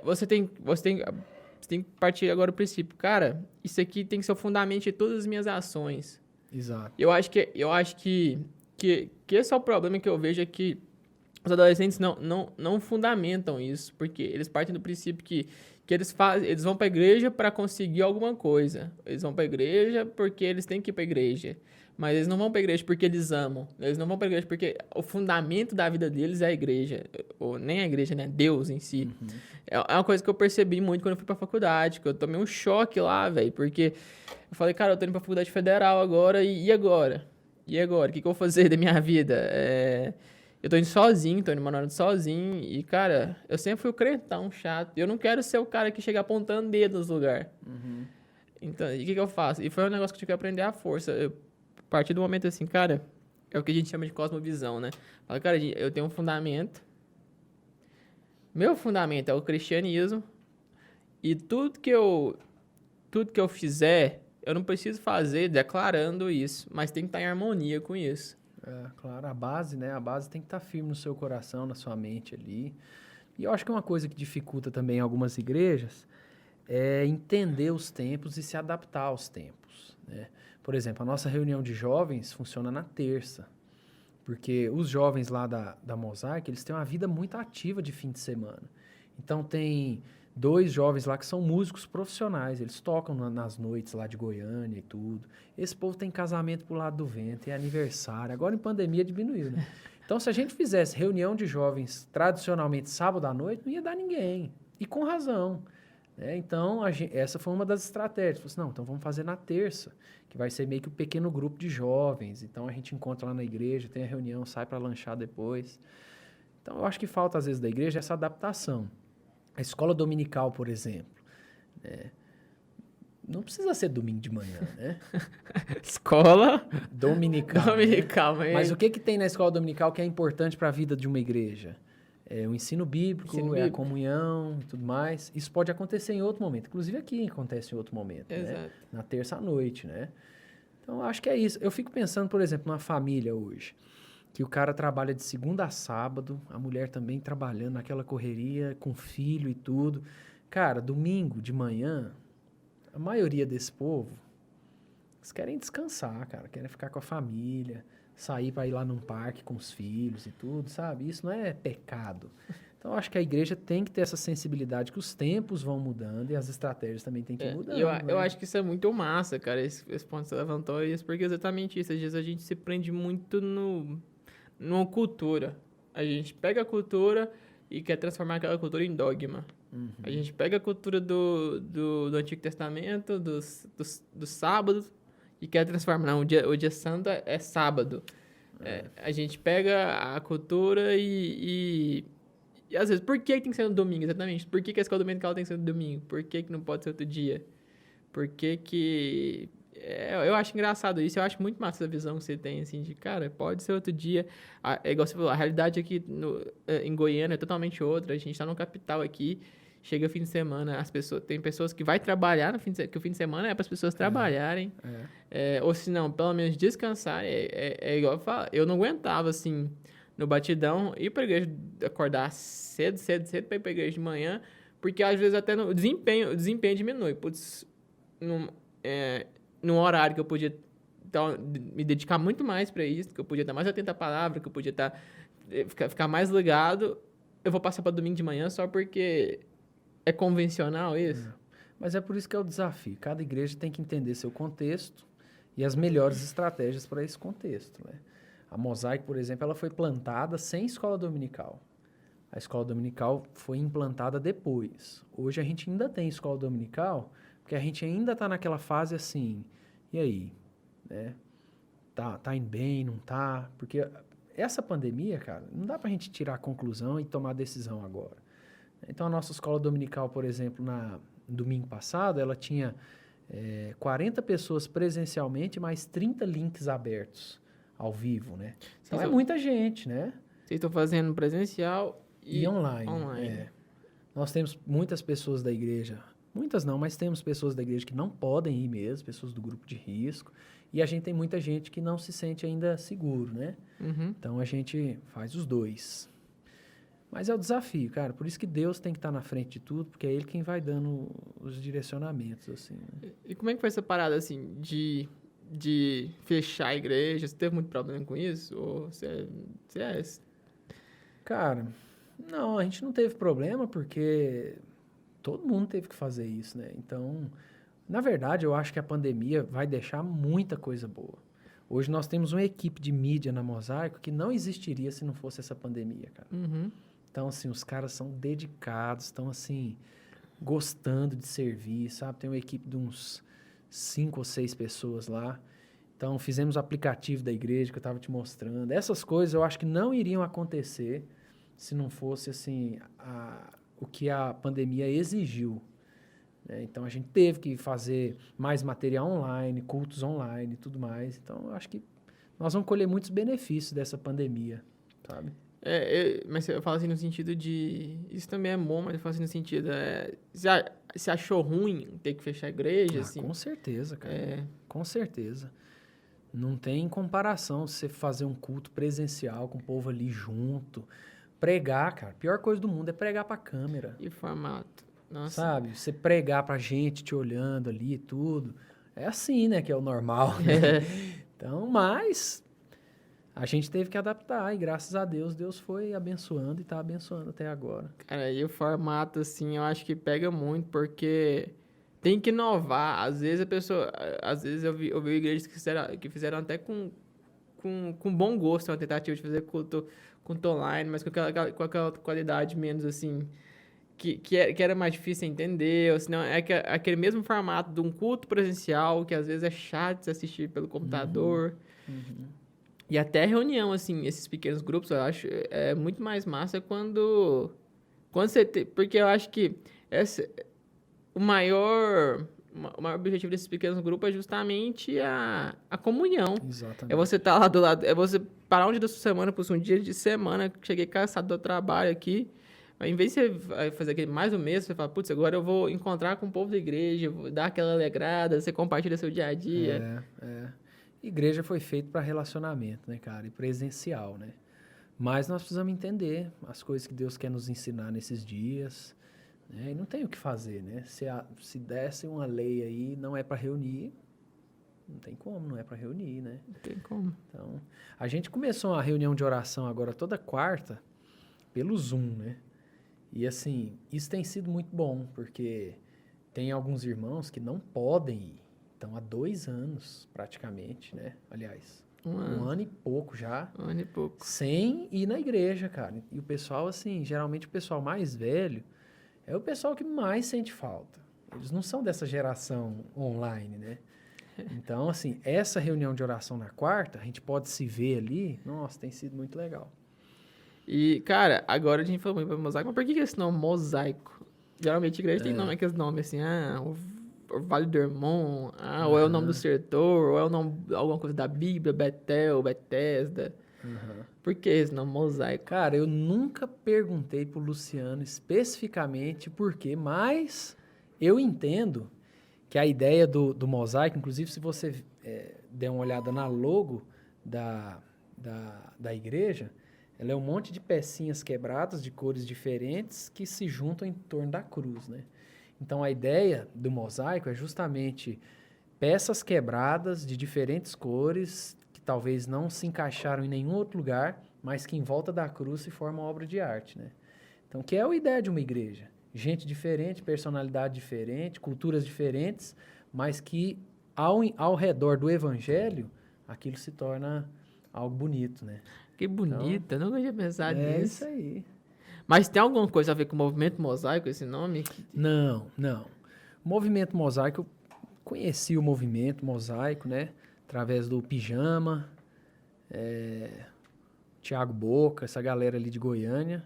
você tem que partir agora do princípio. Cara, isso aqui tem que ser o fundamento de todas as minhas ações. Exato. Eu acho que esse é o problema que eu vejo, é que os adolescentes não fundamentam isso, porque eles partem do princípio que eles vão para a igreja para conseguir alguma coisa. Eles vão para a igreja porque eles têm que ir para a igreja. Mas eles não vão para a igreja porque eles amam. Eles não vão para a igreja porque o fundamento da vida deles é a igreja. Ou nem a igreja, né? Deus em si. É uma coisa que eu percebi muito quando eu fui para a faculdade, que eu tomei um choque lá, velho, porque eu falei, cara, eu tô indo para a faculdade federal agora, e agora? E agora? O que eu vou fazer da minha vida? Eu tô indo sozinho, tô indo morando sozinho. E, cara, eu sempre fui o crentão chato. Eu não quero ser o cara que chega apontando dedo nos lugares. Então, e o que eu faço? E foi um negócio que eu tive que aprender à força. A partir do momento assim, cara, é o que a gente chama de cosmovisão, né? Fala, cara, eu tenho um fundamento. Meu fundamento é o cristianismo. E tudo que eu fizer, eu não preciso fazer declarando isso, mas tem que estar em harmonia com isso. Claro, a base, né? A base tem que estar firme no seu coração, na sua mente ali. E eu acho que uma coisa que dificulta também algumas igrejas é entender os tempos e se adaptar aos tempos, né? Por exemplo, a nossa reunião de jovens funciona na terça, porque os jovens lá da Mosaic, eles têm uma vida muito ativa de fim de semana. Então, tem 2 jovens lá que são músicos profissionais, eles tocam nas noites lá de Goiânia e tudo. Esse povo tem casamento pro lado do vento, é aniversário. Agora, em pandemia, diminuiu, né? Então, se a gente fizesse reunião de jovens tradicionalmente sábado à noite, não ia dar ninguém. E com razão. Então, essa foi uma das estratégias. Falei assim, não, então vamos fazer na terça, que vai ser meio que um pequeno grupo de jovens. Então, a gente encontra lá na igreja, tem a reunião, sai para lanchar depois. Então, eu acho que falta, às vezes, da igreja essa adaptação. A escola dominical, por exemplo, né? Não precisa ser domingo de manhã, né? Escola Dominical. dominical, né? Mas o que tem na escola dominical que é importante para a vida de uma igreja? É o ensino bíblico, a comunhão e tudo mais. Isso pode acontecer em outro momento. Inclusive aqui acontece em outro momento, né? Na terça à noite, né? Então, eu acho que é isso. Eu fico pensando, por exemplo, numa família hoje, que o cara trabalha de segunda a sábado, a mulher também trabalhando naquela correria, com filho e tudo. Cara, domingo de manhã, a maioria desse povo, eles querem descansar, cara, querem ficar com a família, sair para ir lá num parque com os filhos e tudo, sabe? Isso não é pecado. Então, eu acho que a igreja tem que ter essa sensibilidade que os tempos vão mudando e as estratégias também têm que ir mudando. Eu acho que isso é muito massa, cara, esse ponto que você levantou, isso, porque é exatamente isso. Às vezes a gente se prende muito numa cultura. A gente pega a cultura e quer transformar aquela cultura em dogma. A gente pega a cultura do Antigo Testamento, dos sábados, e quer transformar. Não, o dia santo é sábado. A gente pega a cultura e às vezes, por que tem que ser no domingo, exatamente? Por que a escola dominical tem que ser no domingo? Por que não pode ser outro dia? Por que... eu acho engraçado isso, eu acho muito massa essa visão que você tem, assim, de, cara, pode ser outro dia. É igual você falou, a realidade aqui em Goiânia é totalmente outra, a gente tá no capital aqui, chega fim de semana, tem pessoas que vai trabalhar que o fim de semana é para as pessoas trabalharem, ou se não, pelo menos descansar. É igual eu falo, eu não aguentava, assim, no batidão, ir pra igreja, acordar cedo pra ir pra igreja de manhã, porque às vezes até o desempenho diminui. Putz, num horário que eu podia me dedicar muito mais para isso, que eu podia estar mais atento à palavra, que eu podia ficar mais ligado, eu vou passar para domingo de manhã só porque é convencional isso. Mas é por isso que é o desafio. Cada igreja tem que entender seu contexto e as melhores estratégias para esse contexto, né? A Mosaic, por exemplo, ela foi plantada sem escola dominical. A escola dominical foi implantada depois. Hoje a gente ainda tem escola dominical, porque a gente ainda está naquela fase assim, e aí? Né? Tá indo bem, não tá? Porque essa pandemia, cara, não dá pra gente tirar a conclusão e tomar decisão agora. Então, a nossa escola dominical, por exemplo, no domingo passado, ela tinha 40 pessoas presencialmente, mais 30 links abertos ao vivo, né? Então, é muita gente, né? Vocês estão fazendo presencial e online. Nós temos muitas pessoas da igreja, muitas não, mas temos pessoas da igreja que não podem ir mesmo, pessoas do grupo de risco, e a gente tem muita gente que não se sente ainda seguro, né? Então, a gente faz os dois. Mas é o desafio, cara, por isso que Deus tem que estar na frente de tudo, porque é Ele quem vai dando os direcionamentos, assim. Né? E como é que foi essa parada, assim, de fechar a igreja? Você teve muito problema com isso? Ou você Cara, não, a gente não teve problema porque todo mundo teve que fazer isso, né? Então, na verdade, eu acho que a pandemia vai deixar muita coisa boa. Hoje nós temos uma equipe de mídia na Mosaico que não existiria se não fosse essa pandemia, cara. Uhum. Então, assim, os caras são dedicados, estão, assim, gostando de servir, sabe? Tem uma equipe de uns 5 ou 6 pessoas lá. Então, fizemos o aplicativo da igreja que eu estava te mostrando. Essas coisas eu acho que não iriam acontecer se não fosse, assim, o que a pandemia exigiu, né? Então, a gente teve que fazer mais material online, cultos online e tudo mais. Então, eu acho que nós vamos colher muitos benefícios dessa pandemia, sabe? Mas eu falo assim no sentido de... Isso também é bom, mas eu falo assim no sentido... Você achou ruim ter que fechar a igreja, assim? Com certeza, cara. Com certeza. Não tem comparação você fazer um culto presencial com o povo ali junto. Pregar, cara. A pior coisa do mundo é pregar pra câmera. E formato. Nossa. Sabe? Você pregar pra gente te olhando ali e tudo. É assim, né? Que é o normal, né? Então, mas a gente teve que adaptar. E graças a Deus, Deus foi abençoando e tá abençoando até agora. Cara, e o formato, assim, eu acho que pega muito, porque tem que inovar. Às vezes a pessoa... Às vezes eu vi igrejas que fizeram até com bom gosto, uma tentativa de fazer culto online, mas com aquela qualidade menos, assim... Que era mais difícil entender, ou senão é aquele mesmo formato de um culto presencial, que às vezes é chato de se assistir pelo computador. E até reunião, assim, esses pequenos grupos, eu acho, é muito mais massa quando você tem... Porque eu acho que o maior objetivo desses pequenos grupos é justamente a comunhão. Exatamente. É você estar lá do lado, é você parar um dia da sua semana, por um dia de semana, cheguei cansado do trabalho aqui, mas em vez de você fazer aquele mais um mês, você fala, putz, agora eu vou encontrar com o povo da igreja, vou dar aquela alegrada, você compartilha seu dia a dia. Igreja foi feita para relacionamento, né, cara? E presencial, né? Mas nós precisamos entender as coisas que Deus quer nos ensinar nesses dias, né? E não tem o que fazer, né? Se desse uma lei aí, não é para reunir, não tem como, não é para reunir, né? Não tem como. Então, a gente começou uma reunião de oração agora toda quarta pelo Zoom, né? E assim, isso tem sido muito bom, porque tem alguns irmãos que não podem ir. Então, há 2 anos, praticamente, né? Aliás, um ano e pouco já. Um ano e pouco. Sem ir na igreja, cara. E o pessoal, assim, geralmente o pessoal mais velho é o pessoal que mais sente falta. Eles não são dessa geração online, né? Então, assim, essa reunião de oração na quarta, a gente pode se ver ali. Nossa, tem sido muito legal. E, cara, agora a gente falou muito pra mosaico, mas por que esse nome mosaico? Geralmente a igreja tem nome, aqueles nomes assim, o Vale do Hermon, ou é o nome do setor, ou é o nome, alguma coisa da Bíblia, Betel, Betesda. Por que esse nome mosaico? Cara, eu nunca perguntei pro Luciano especificamente por quê, mas eu entendo que a ideia do mosaico, inclusive se você der uma olhada na logo da igreja, ela é um monte de pecinhas quebradas de cores diferentes que se juntam em torno da cruz, né? Então, a ideia do mosaico é justamente peças quebradas de diferentes cores que talvez não se encaixaram em nenhum outro lugar, mas que em volta da cruz se forma uma obra de arte, né? Então, que é a ideia de uma igreja. Gente diferente, personalidade diferente, culturas diferentes, mas que ao redor do evangelho, aquilo se torna algo bonito, né? Que bonita, eu nunca tinha pensado nisso. É isso aí. Mas tem alguma coisa a ver com o movimento mosaico, esse nome? Não. O movimento mosaico, eu conheci o movimento mosaico, né? Através do Pijama, Thiago Boca, essa galera ali de Goiânia.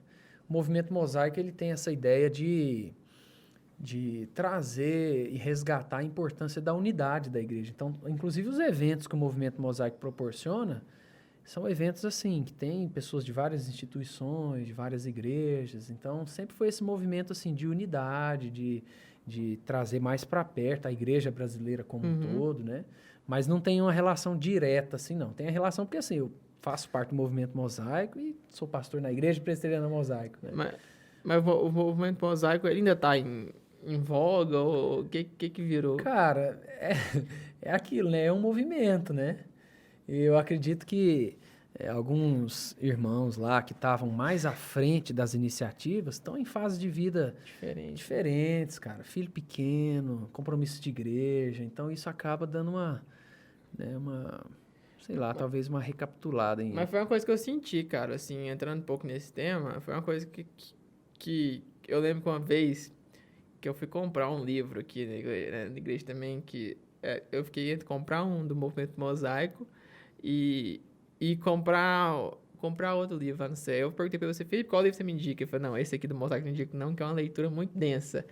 O movimento mosaico, ele tem essa ideia de trazer e resgatar a importância da unidade da igreja. Então, inclusive os eventos que o movimento mosaico proporciona, são eventos assim, que tem pessoas de várias instituições, de várias igrejas. Então, sempre foi esse movimento assim, de unidade, de trazer mais para perto a igreja brasileira como um todo, né? Mas não tem uma relação direta assim, não. Tem a relação porque assim, eu faço parte do movimento mosaico e sou pastor na igreja presbiteriana mosaico, né? Mas o movimento mosaico ele ainda está em voga? Ou o que virou? Cara, é aquilo, né? É um movimento, né? Eu acredito que Alguns irmãos lá que estavam mais à frente das iniciativas estão em fases de vida diferentes, cara. Filho pequeno, compromisso de igreja. Então, isso acaba dando sei lá, talvez uma recapitulada em... Mas foi uma coisa que eu senti, cara, assim, entrando um pouco nesse tema, foi uma coisa que eu lembro que uma vez que eu fui comprar um livro aqui na igreja também, eu fiquei entre comprar um do Movimento Mosaico e comprar outro livro, não sei. Eu perguntei pra você, Felipe, qual livro você me indica? Ele falou, não, esse aqui do Mosaico não indico não, que é uma leitura muito densa.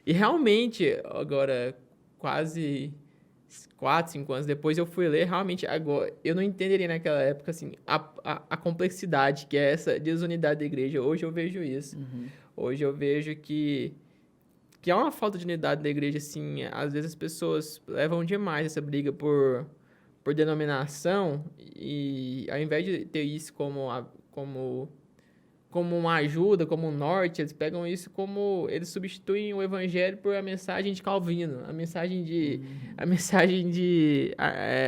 E realmente, agora, quase 4, 5 anos depois, eu fui ler, realmente, agora, eu não entenderia naquela época, assim, a complexidade que é essa desunidade da igreja. Hoje eu vejo isso. Hoje eu vejo que é uma falta de unidade da igreja, assim, às vezes as pessoas levam demais essa briga por denominação e ao invés de ter isso como uma ajuda, como um norte, eles pegam isso como... Eles substituem o evangelho por a mensagem de Calvino, a mensagem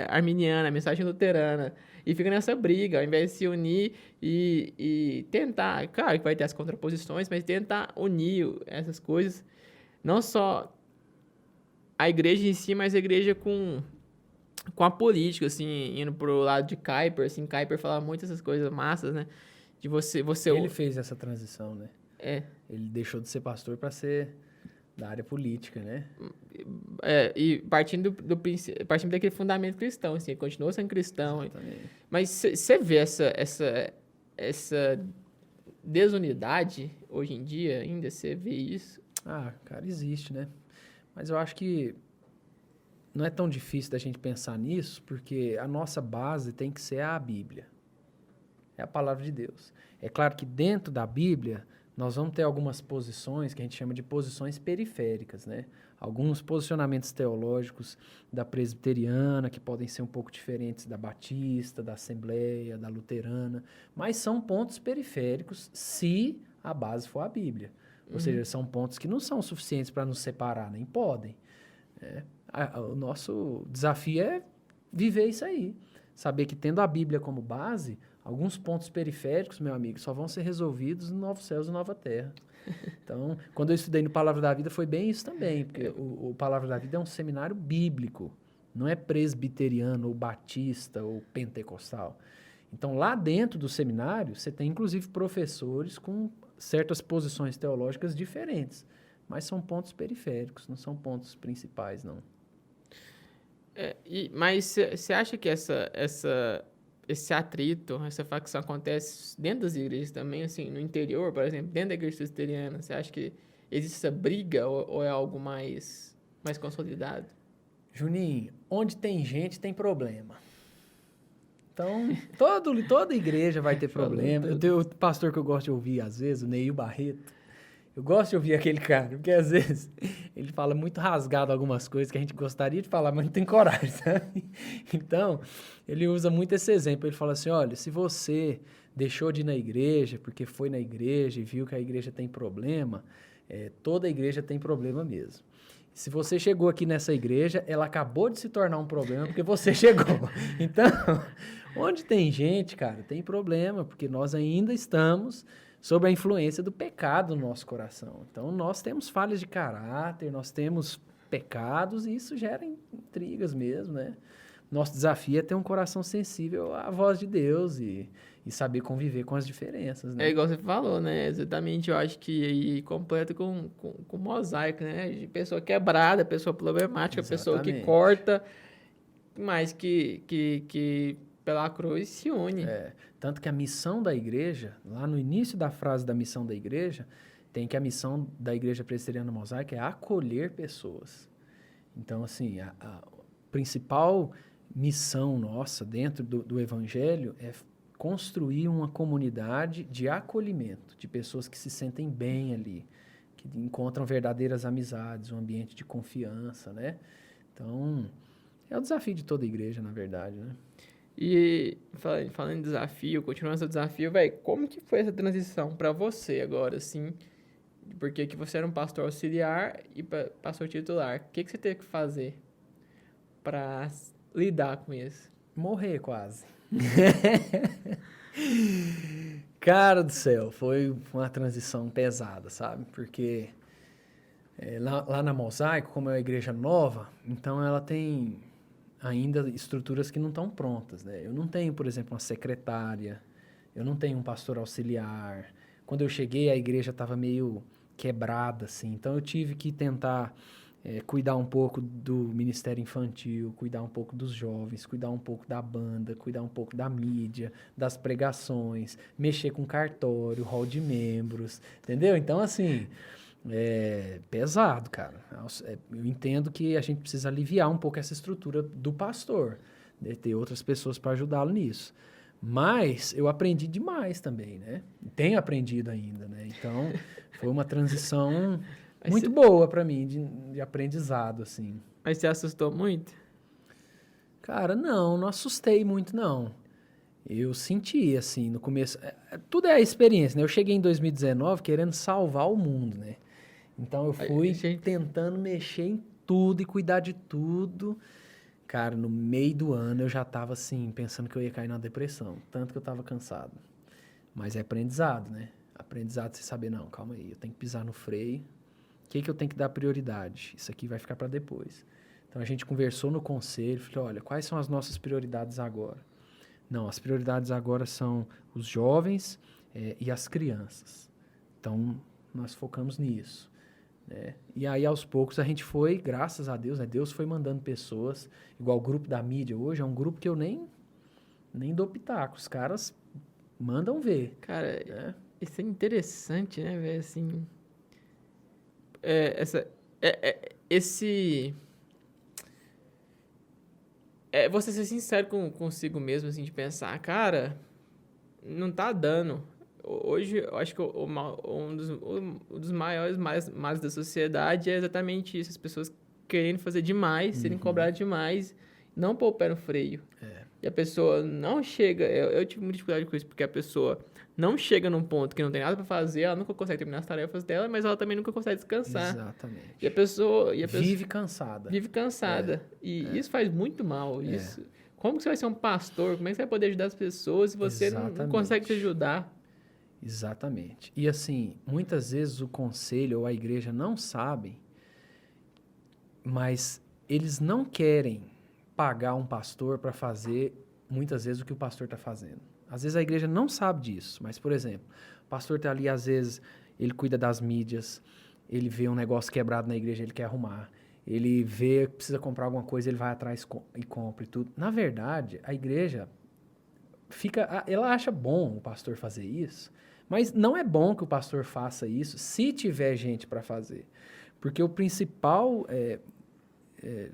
arminiana, a mensagem luterana. E fica nessa briga, ao invés de se unir e tentar... Claro que vai ter as contraposições, mas tentar unir essas coisas. Não só a igreja em si, mas a igreja com a política, assim, indo pro lado de Kuyper, assim, Kuyper falava muito essas coisas massas, né? De você... Ele fez essa transição, né? É. Ele deixou de ser pastor para ser da área política, né? E partindo daquele fundamento cristão, assim, ele continuou sendo cristão. Exatamente. Mas você vê essa desunidade hoje em dia ainda? Você vê isso? Ah, cara, existe, né? Mas eu acho que não é tão difícil da gente pensar nisso, porque a nossa base tem que ser a Bíblia. É a palavra de Deus. É claro que dentro da Bíblia, nós vamos ter algumas posições que a gente chama de posições periféricas, né? Alguns posicionamentos teológicos da presbiteriana, que podem ser um pouco diferentes da batista, da assembleia, da luterana, mas são pontos periféricos se a base for a Bíblia. Ou seja, são pontos que não são suficientes para nos separar, nem podem. O nosso desafio é viver isso aí. Saber que tendo a Bíblia como base, alguns pontos periféricos, meu amigo, só vão ser resolvidos no Novo Céus e Nova Terra. Então, quando eu estudei no Palavra da Vida, foi bem isso também, porque o Palavra da Vida é um seminário bíblico, não é presbiteriano, ou batista, ou pentecostal. Então, lá dentro do seminário, você tem, inclusive, professores com certas posições teológicas diferentes, mas são pontos periféricos, não são pontos principais, não. Mas você acha que esse atrito, essa facção acontece dentro das igrejas também, assim, no interior, por exemplo, dentro da igreja presbiteriana? Você acha que existe essa briga ou é algo mais consolidado? Juninho, onde tem gente, tem problema. Então, toda igreja vai ter problema. Eu tenho o pastor que eu gosto de ouvir, às vezes, o Neil Barreto. Eu gosto de ouvir aquele cara, porque às vezes ele fala muito rasgado algumas coisas que a gente gostaria de falar, mas não tem coragem, sabe? Então, ele usa muito esse exemplo. Ele fala assim, olha, se você deixou de ir na igreja porque foi na igreja e viu que a igreja tem problema, toda igreja tem problema mesmo. Se você chegou aqui nessa igreja, ela acabou de se tornar um problema porque você chegou. Então, onde tem gente, cara, tem problema, porque nós ainda estamos sob a influência do pecado no nosso coração. Então, nós temos falhas de caráter, nós temos pecados e isso gera intrigas mesmo, né? Nosso desafio é ter um coração sensível à voz de Deus e saber conviver com as diferenças, né? É igual você falou, né? Exatamente, eu acho que aí completa com mosaico, né? De pessoa quebrada, pessoa problemática, Exatamente. pessoa que corta, mas que pela cruz se une. Tanto que a missão da igreja, lá no início da frase da missão da igreja, tem que a missão da igreja presbiteriana mosaica é acolher pessoas. Então, assim, a principal missão nossa dentro do evangelho é construir uma comunidade de acolhimento, de pessoas que se sentem bem ali, que encontram verdadeiras amizades, um ambiente de confiança, né? Então, é o desafio de toda igreja, na verdade, né? E falando em desafio, continuando esse desafio, velho, como que foi essa transição para você agora, assim? Porque que você era um pastor auxiliar e pastor titular. O que você teve que fazer para lidar com isso? morrer quase. Cara do céu, foi uma transição pesada, sabe? Porque lá na Mosaico, como é uma igreja nova, então ela tem ainda estruturas que não estão prontas, né? Eu não tenho, por exemplo, uma secretária, eu não tenho um pastor auxiliar. Quando eu cheguei, a igreja estava meio quebrada, assim. Então eu tive que tentar cuidar um pouco do ministério infantil, cuidar um pouco dos jovens, cuidar um pouco da banda, cuidar um pouco da mídia, das pregações, mexer com cartório, hall de membros, entendeu? Então, assim, é pesado, cara. Eu entendo que a gente precisa aliviar um pouco essa estrutura do pastor, né? Ter outras pessoas para ajudá-lo nisso. Mas eu aprendi demais também, né? Tenho aprendido ainda, né? Então, foi uma transição muito boa para mim de aprendizado, assim. Mas você assustou muito? Cara, não assustei muito, não. Eu senti, assim, no começo... tudo é a experiência, né? Eu cheguei em 2019 querendo salvar o mundo, né? Então, eu fui tentando mexer em tudo e cuidar de tudo. Cara, no meio do ano eu já tava, assim, pensando que eu ia cair na depressão. Tanto que eu tava cansado. Mas é aprendizado, né? Aprendizado você saber, não, calma aí, eu tenho que pisar no freio. O que eu tenho que dar prioridade? Isso aqui vai ficar para depois. Então, a gente conversou no conselho, falou, olha, quais são as nossas prioridades agora? Não, as prioridades agora são os jovens e as crianças. Então, nós focamos nisso. Né? E aí, aos poucos, a gente foi, graças a Deus, né? Deus foi mandando pessoas, igual o grupo da mídia hoje, é um grupo que eu nem dou pitaco. Os caras mandam ver. Cara, né? Isso é interessante, né, velho? Assim, você ser sincero consigo mesmo, assim, de pensar, cara, não tá dando. Hoje, eu acho que um dos maiores males da sociedade é exatamente isso. As pessoas querendo fazer demais, serem cobradas demais, não pôr o pé no freio. E a pessoa não chega... Eu tive muita dificuldade com isso, porque a pessoa não chega num ponto que não tem nada pra fazer, ela nunca consegue terminar as tarefas dela, mas ela também nunca consegue descansar. Exatamente. E a pessoa vive cansada. Vive cansada. Isso faz muito mal. Isso. Como que você vai ser um pastor? Como é que você vai poder ajudar as pessoas se você não consegue se ajudar? Exatamente. E assim, muitas vezes o conselho ou a igreja não sabem, mas eles não querem pagar um pastor para fazer, muitas vezes, o que o pastor está fazendo. Às vezes a igreja não sabe disso, mas, por exemplo, o pastor está ali, às vezes, ele cuida das mídias, ele vê um negócio quebrado na igreja, ele quer arrumar. Ele vê que precisa comprar alguma coisa, ele vai atrás e compra e tudo. Na verdade, a igreja ela acha bom o pastor fazer isso, mas não é bom que o pastor faça isso se tiver gente para fazer. Porque o principal,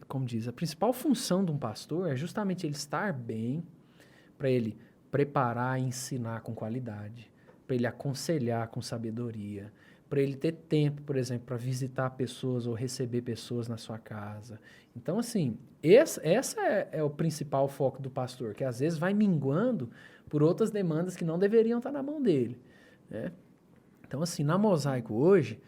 como diz, a principal função de um pastor é justamente ele estar bem, para ele preparar e ensinar com qualidade, para ele aconselhar com sabedoria, para ele ter tempo, por exemplo, para visitar pessoas ou receber pessoas na sua casa. Então, assim, essa é o principal foco do pastor, que às vezes vai minguando por outras demandas que não deveriam estar na mão dele. Né? Então, assim, na Mosaico hoje,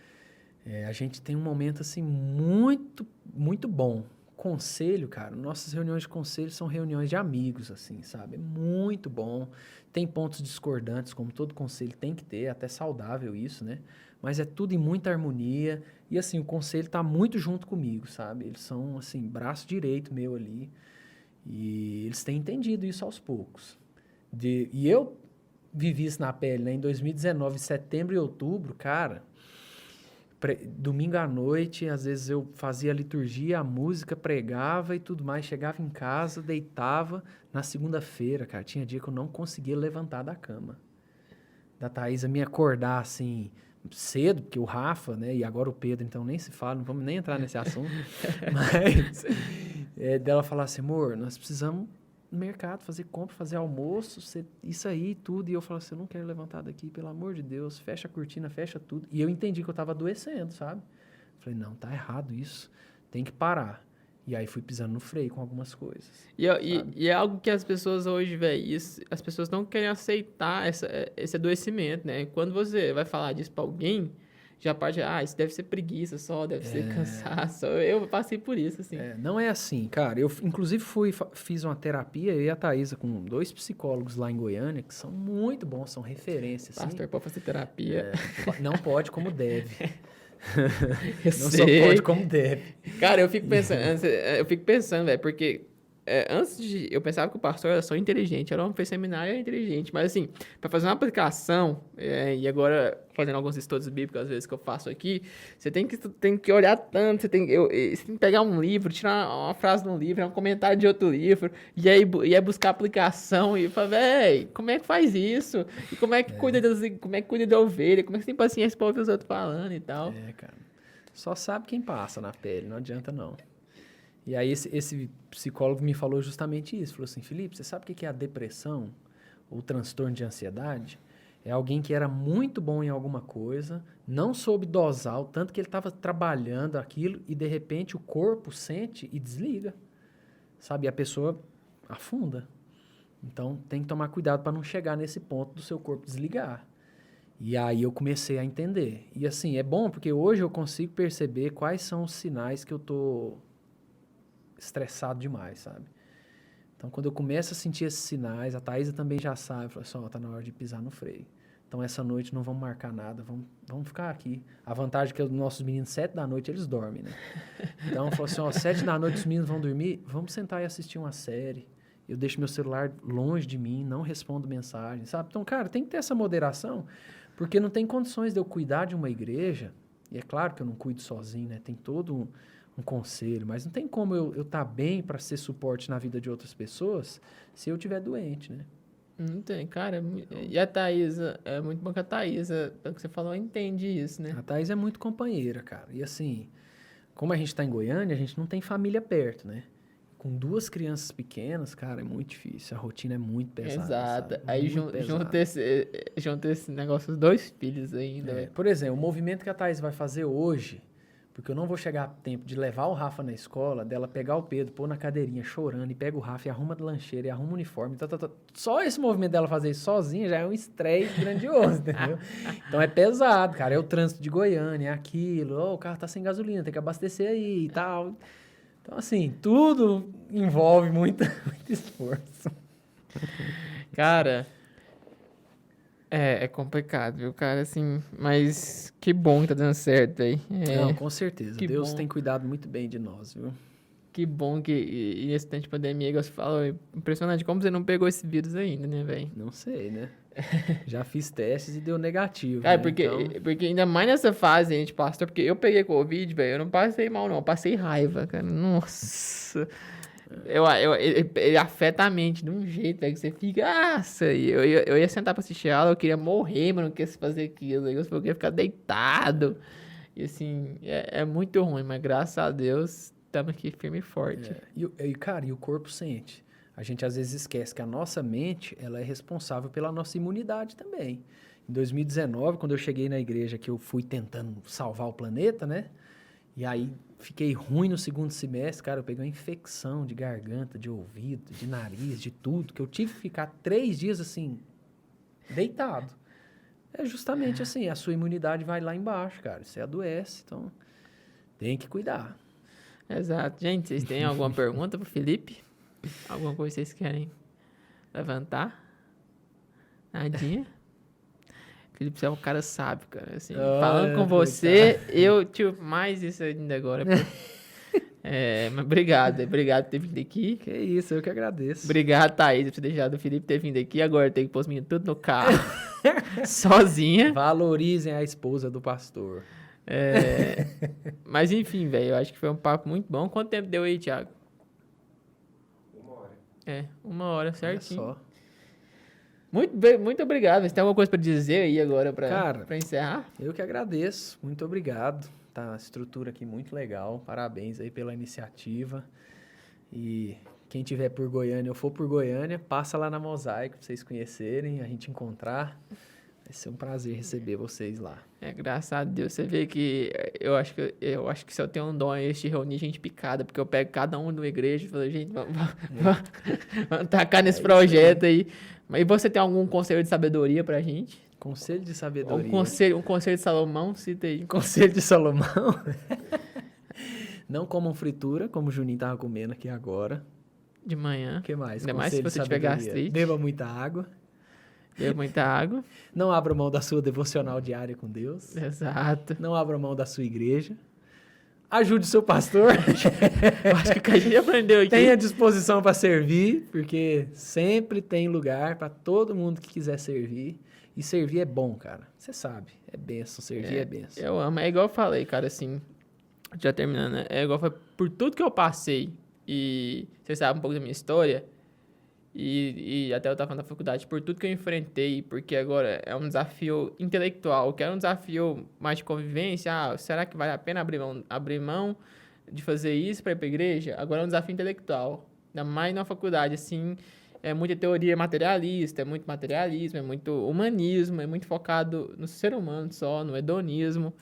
a gente tem um momento assim muito, muito bom. Conselho, cara, nossas reuniões de conselho são reuniões de amigos, assim, sabe? É muito bom. Tem pontos discordantes, como todo conselho tem que ter, até saudável isso, né? Mas é tudo em muita harmonia. E, assim, o conselho tá muito junto comigo, sabe? Eles são, assim, braço direito meu ali. E eles têm entendido isso aos poucos. E eu vivi isso na pele, né? Em 2019, setembro e outubro, cara... Domingo à noite, às vezes eu fazia a liturgia, a música, pregava e tudo mais. Chegava em casa, deitava. Na segunda-feira, cara, tinha dia que eu não conseguia levantar da cama. Da Thaisa me acordar, assim, cedo, porque o Rafa, né, e agora o Pedro, então nem se fala, não vamos nem entrar nesse assunto. Mas dela falar assim, amor, nós precisamos no mercado, fazer compra, fazer almoço, isso aí, tudo. E eu falo assim, eu não quero levantar daqui, pelo amor de Deus, fecha a cortina, fecha tudo. E eu entendi que eu tava adoecendo, sabe? Falei, não, tá errado isso, tem que parar. E aí fui pisando no freio com algumas coisas. E é algo que as pessoas hoje, velho, as pessoas não querem aceitar esse adoecimento, né? Quando você vai falar disso pra alguém, já parte, isso deve ser preguiça só, deve ser cansaço. Eu passei por isso, assim. Não é assim, cara. Eu, inclusive, fiz uma terapia, eu e a Thaisa, com 2 psicólogos lá em Goiânia, que são muito bons, são referências. Pastor, pode fazer terapia. Não pode como deve. Eu Não sei. só pode como deve. Cara, eu fico pensando, velho, porque antes eu pensava que o pastor era só inteligente, era um fez seminário, era inteligente, mas assim, para fazer uma aplicação, e agora fazendo alguns estudos bíblicos, às vezes que eu faço aqui, você tem que olhar tanto, você tem que pegar um livro, tirar uma frase de um livro, um comentário de outro livro, e aí buscar aplicação, e falar, véi, como é que faz isso? E como é que cuida da ovelha? Como é que você tem paciência pra ouvir os outros falando e tal? Cara. Só sabe quem passa na pele, não adianta não. E aí esse psicólogo me falou justamente isso. Falou assim, Felipe, você sabe o que é a depressão? Ou transtorno de ansiedade? É alguém que era muito bom em alguma coisa, não soube dosar o tanto que ele estava trabalhando aquilo e, de repente, o corpo sente e desliga. Sabe? E a pessoa afunda. Então, tem que tomar cuidado para não chegar nesse ponto do seu corpo desligar. E aí eu comecei a entender. E assim, é bom porque hoje eu consigo perceber quais são os sinais que eu tô estressado demais, sabe? Então, quando eu começo a sentir esses sinais, a Thaisa também já sabe, fala assim, tá na hora de pisar no freio. Então, essa noite não vamos marcar nada, vamos ficar aqui. A vantagem é que os nossos meninos, 7 da noite, eles dormem, né? Então, falou assim, 7 da noite os meninos vão dormir, vamos sentar e assistir uma série. Eu deixo meu celular longe de mim, não respondo mensagem, sabe? Então, cara, tem que ter essa moderação, porque não tem condições de eu cuidar de uma igreja, e é claro que eu não cuido sozinho, né? Tem todo um conselho, mas não tem como eu estar bem para ser suporte na vida de outras pessoas se eu estiver doente, né? Não tem, cara. E a Thaisa, é muito bom que a Thaisa, pelo que você falou, entende isso, né? A Thaisa é muito companheira, cara. E assim, como a gente está em Goiânia, a gente não tem família perto, né? Com 2 crianças pequenas, cara, é muito difícil. A rotina é muito pesada. Exato. Sabe? Aí junta esse negócio, os 2 filhos ainda, velho. Por exemplo, o movimento que a Thaisa vai fazer hoje, porque eu não vou chegar a tempo de levar o Rafa na escola, dela pegar o Pedro, pôr na cadeirinha chorando, e pega o Rafa e arruma a lancheira, e arruma o uniforme. Só esse movimento dela fazer isso sozinha já é um estresse grandioso, entendeu? Então é pesado, cara. É o trânsito de Goiânia, é aquilo. O carro tá sem gasolina, tem que abastecer aí e tal. Então, assim, tudo envolve muito esforço. Cara, é complicado, viu, cara, assim, mas que bom que tá dando certo aí. Não, com certeza. Deus bom. tem cuidado muito bem de nós, viu? Que bom que e nesse tempo de pandemia, igual você falou, é impressionante como você não pegou esse vírus ainda, né, velho? Não sei, né? Já fiz testes e deu negativo. Cara, né? porque ainda mais nessa fase, gente, pastor, porque eu peguei Covid, velho, eu não passei mal, não, eu passei raiva, cara, nossa. Ele afeta a mente de um jeito, velho, que você fica, eu ia sentar pra assistir aula, eu queria morrer, mas não queria fazer aquilo, eu queria ficar deitado. E assim, é muito ruim, mas graças a Deus, estamos aqui firme e forte. Cara, e o corpo sente. A gente às vezes esquece que a nossa mente, ela é responsável pela nossa imunidade também. Em 2019, quando eu cheguei na igreja, que eu fui tentando salvar o planeta, né? E aí fiquei ruim no segundo semestre, cara, eu peguei uma infecção de garganta, de ouvido, de nariz, de tudo, que eu tive que ficar 3 dias assim, deitado. É justamente assim, a sua imunidade vai lá embaixo, cara. Você adoece, então tem que cuidar. Exato. Gente, vocês têm alguma pergunta pro Felipe? Alguma coisa que vocês querem levantar? Nadinha? Felipe, você é um cara sábio, cara. Assim, falando com você, eu tive mais isso ainda agora. Mas obrigado por ter vindo aqui. Que isso, eu que agradeço. Obrigado, Thaís, por ter deixado o Felipe ter vindo aqui. Agora tem que pôr os meninos tudo no carro, sozinha. Valorizem a esposa do pastor. Mas enfim, velho, eu acho que foi um papo muito bom. Quanto tempo deu aí, Thiago? 1 hora. 1 hora, certinho. Olha só. Muito obrigado. Você tem alguma coisa pra dizer aí agora pra encerrar? Eu que agradeço. Muito obrigado. Tá, a estrutura aqui muito legal. Parabéns aí pela iniciativa. E quem tiver por Goiânia ou for por Goiânia, passa lá na Mosaico pra vocês conhecerem, a gente encontrar. Vai ser um prazer receber vocês lá. Graças a Deus. Você vê que eu acho que se eu tenho um dom é este reunir gente picada, porque eu pego cada um de uma igreja e falo, gente, vamos tacar nesse projeto aí. Mas e você tem algum conselho de sabedoria pra gente? Conselho de sabedoria. Um conselho de Salomão, cita aí. Conselho de Salomão. Não comam fritura, como o Juninho tava comendo aqui agora. De manhã. O que mais? Ainda mais se Conselho de você tiver sabedoria. gastrite. Beba muita água. Beba muita água. Não abra mão da sua devocional diária com Deus. Exato. Não abra mão da sua igreja. Ajude o seu pastor. Eu acho que a gente aprendeu aqui. Tenha disposição para servir, porque sempre tem lugar para todo mundo que quiser servir. E servir é bom, cara. Você sabe. É benção. Servir é benção. Eu amo. É igual eu falei, cara, assim... Já terminando, né? É igual eu falei, por tudo que eu passei, e você sabe um pouco da minha história, e até eu tava na faculdade, por tudo que eu enfrentei, porque agora é um desafio intelectual, que era um desafio mais de convivência, será que vale a pena abrir mão de fazer isso para ir pra igreja? Agora é um desafio intelectual, ainda mais na faculdade, assim, é muita teoria materialista, é muito materialismo, é muito humanismo, é muito focado no ser humano só, no hedonismo.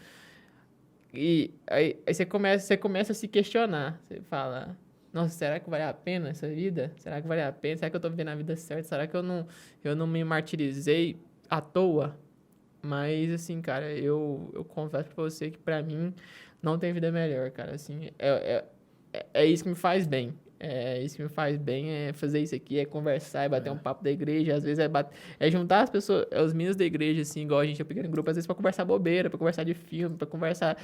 E aí você começa a se questionar. Você fala, nossa, será que vale a pena essa vida? Será que vale a pena? Será que eu tô vivendo a vida certa? Será que eu não me martirizei à toa? Mas, assim, cara, eu confesso pra você que pra mim não tem vida melhor, cara. Assim, é isso que me faz bem. É isso que me faz bem, é fazer isso aqui, é conversar, é bater um papo da igreja, às vezes é juntar as pessoas, os meninos da igreja, assim, igual a gente, eu peguei em grupo, às vezes pra conversar bobeira, pra conversar de filme, pra conversar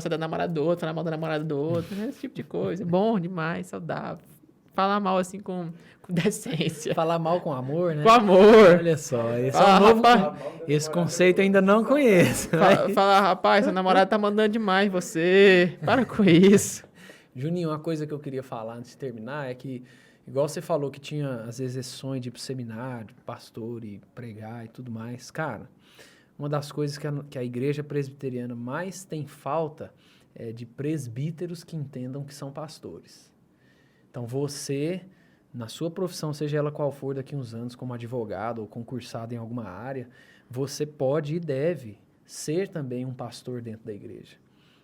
da namorada do outro, falar mal da namorada do outro, esse tipo de coisa. Bom demais, saudável. Falar mal, assim, com decência. Falar mal com amor, né? Com amor. Olha só, esse é um novo... Esse conceito eu ainda não conheço. Falar, rapaz, seu namorado tá mandando demais você, para com isso. Juninho, uma coisa que eu queria falar antes de terminar é que, igual você falou que tinha, às vezes, esse sonho de ir pro seminário, pastor e pregar e tudo mais. Cara, uma das coisas que a igreja presbiteriana mais tem falta é de presbíteros que entendam que são pastores. Então, você, na sua profissão, seja ela qual for daqui a uns anos, como advogado ou concursado em alguma área, você pode e deve ser também um pastor dentro da igreja.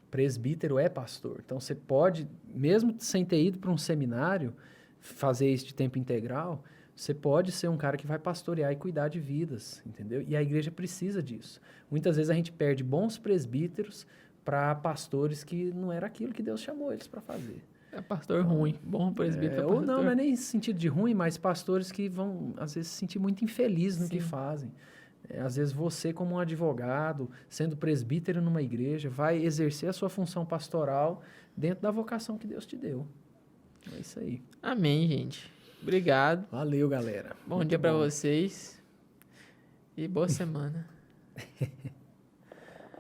Presbítero é pastor. Então, você pode, mesmo sem ter ido para um seminário, fazer isso de tempo integral, você pode ser um cara que vai pastorear e cuidar de vidas, entendeu? E a igreja precisa disso. Muitas vezes a gente perde bons presbíteros para pastores que não era aquilo que Deus chamou eles para fazer. É pastor ruim, bom presbítero. Ou não é nem sentido de ruim, mas pastores que vão, às vezes, se sentir muito infelizes no que fazem. Às vezes você, como um advogado, sendo presbítero numa igreja, vai exercer a sua função pastoral dentro da vocação que Deus te deu. É isso aí. Amém, gente. Obrigado. Valeu, galera. Bom dia pra vocês. E boa semana.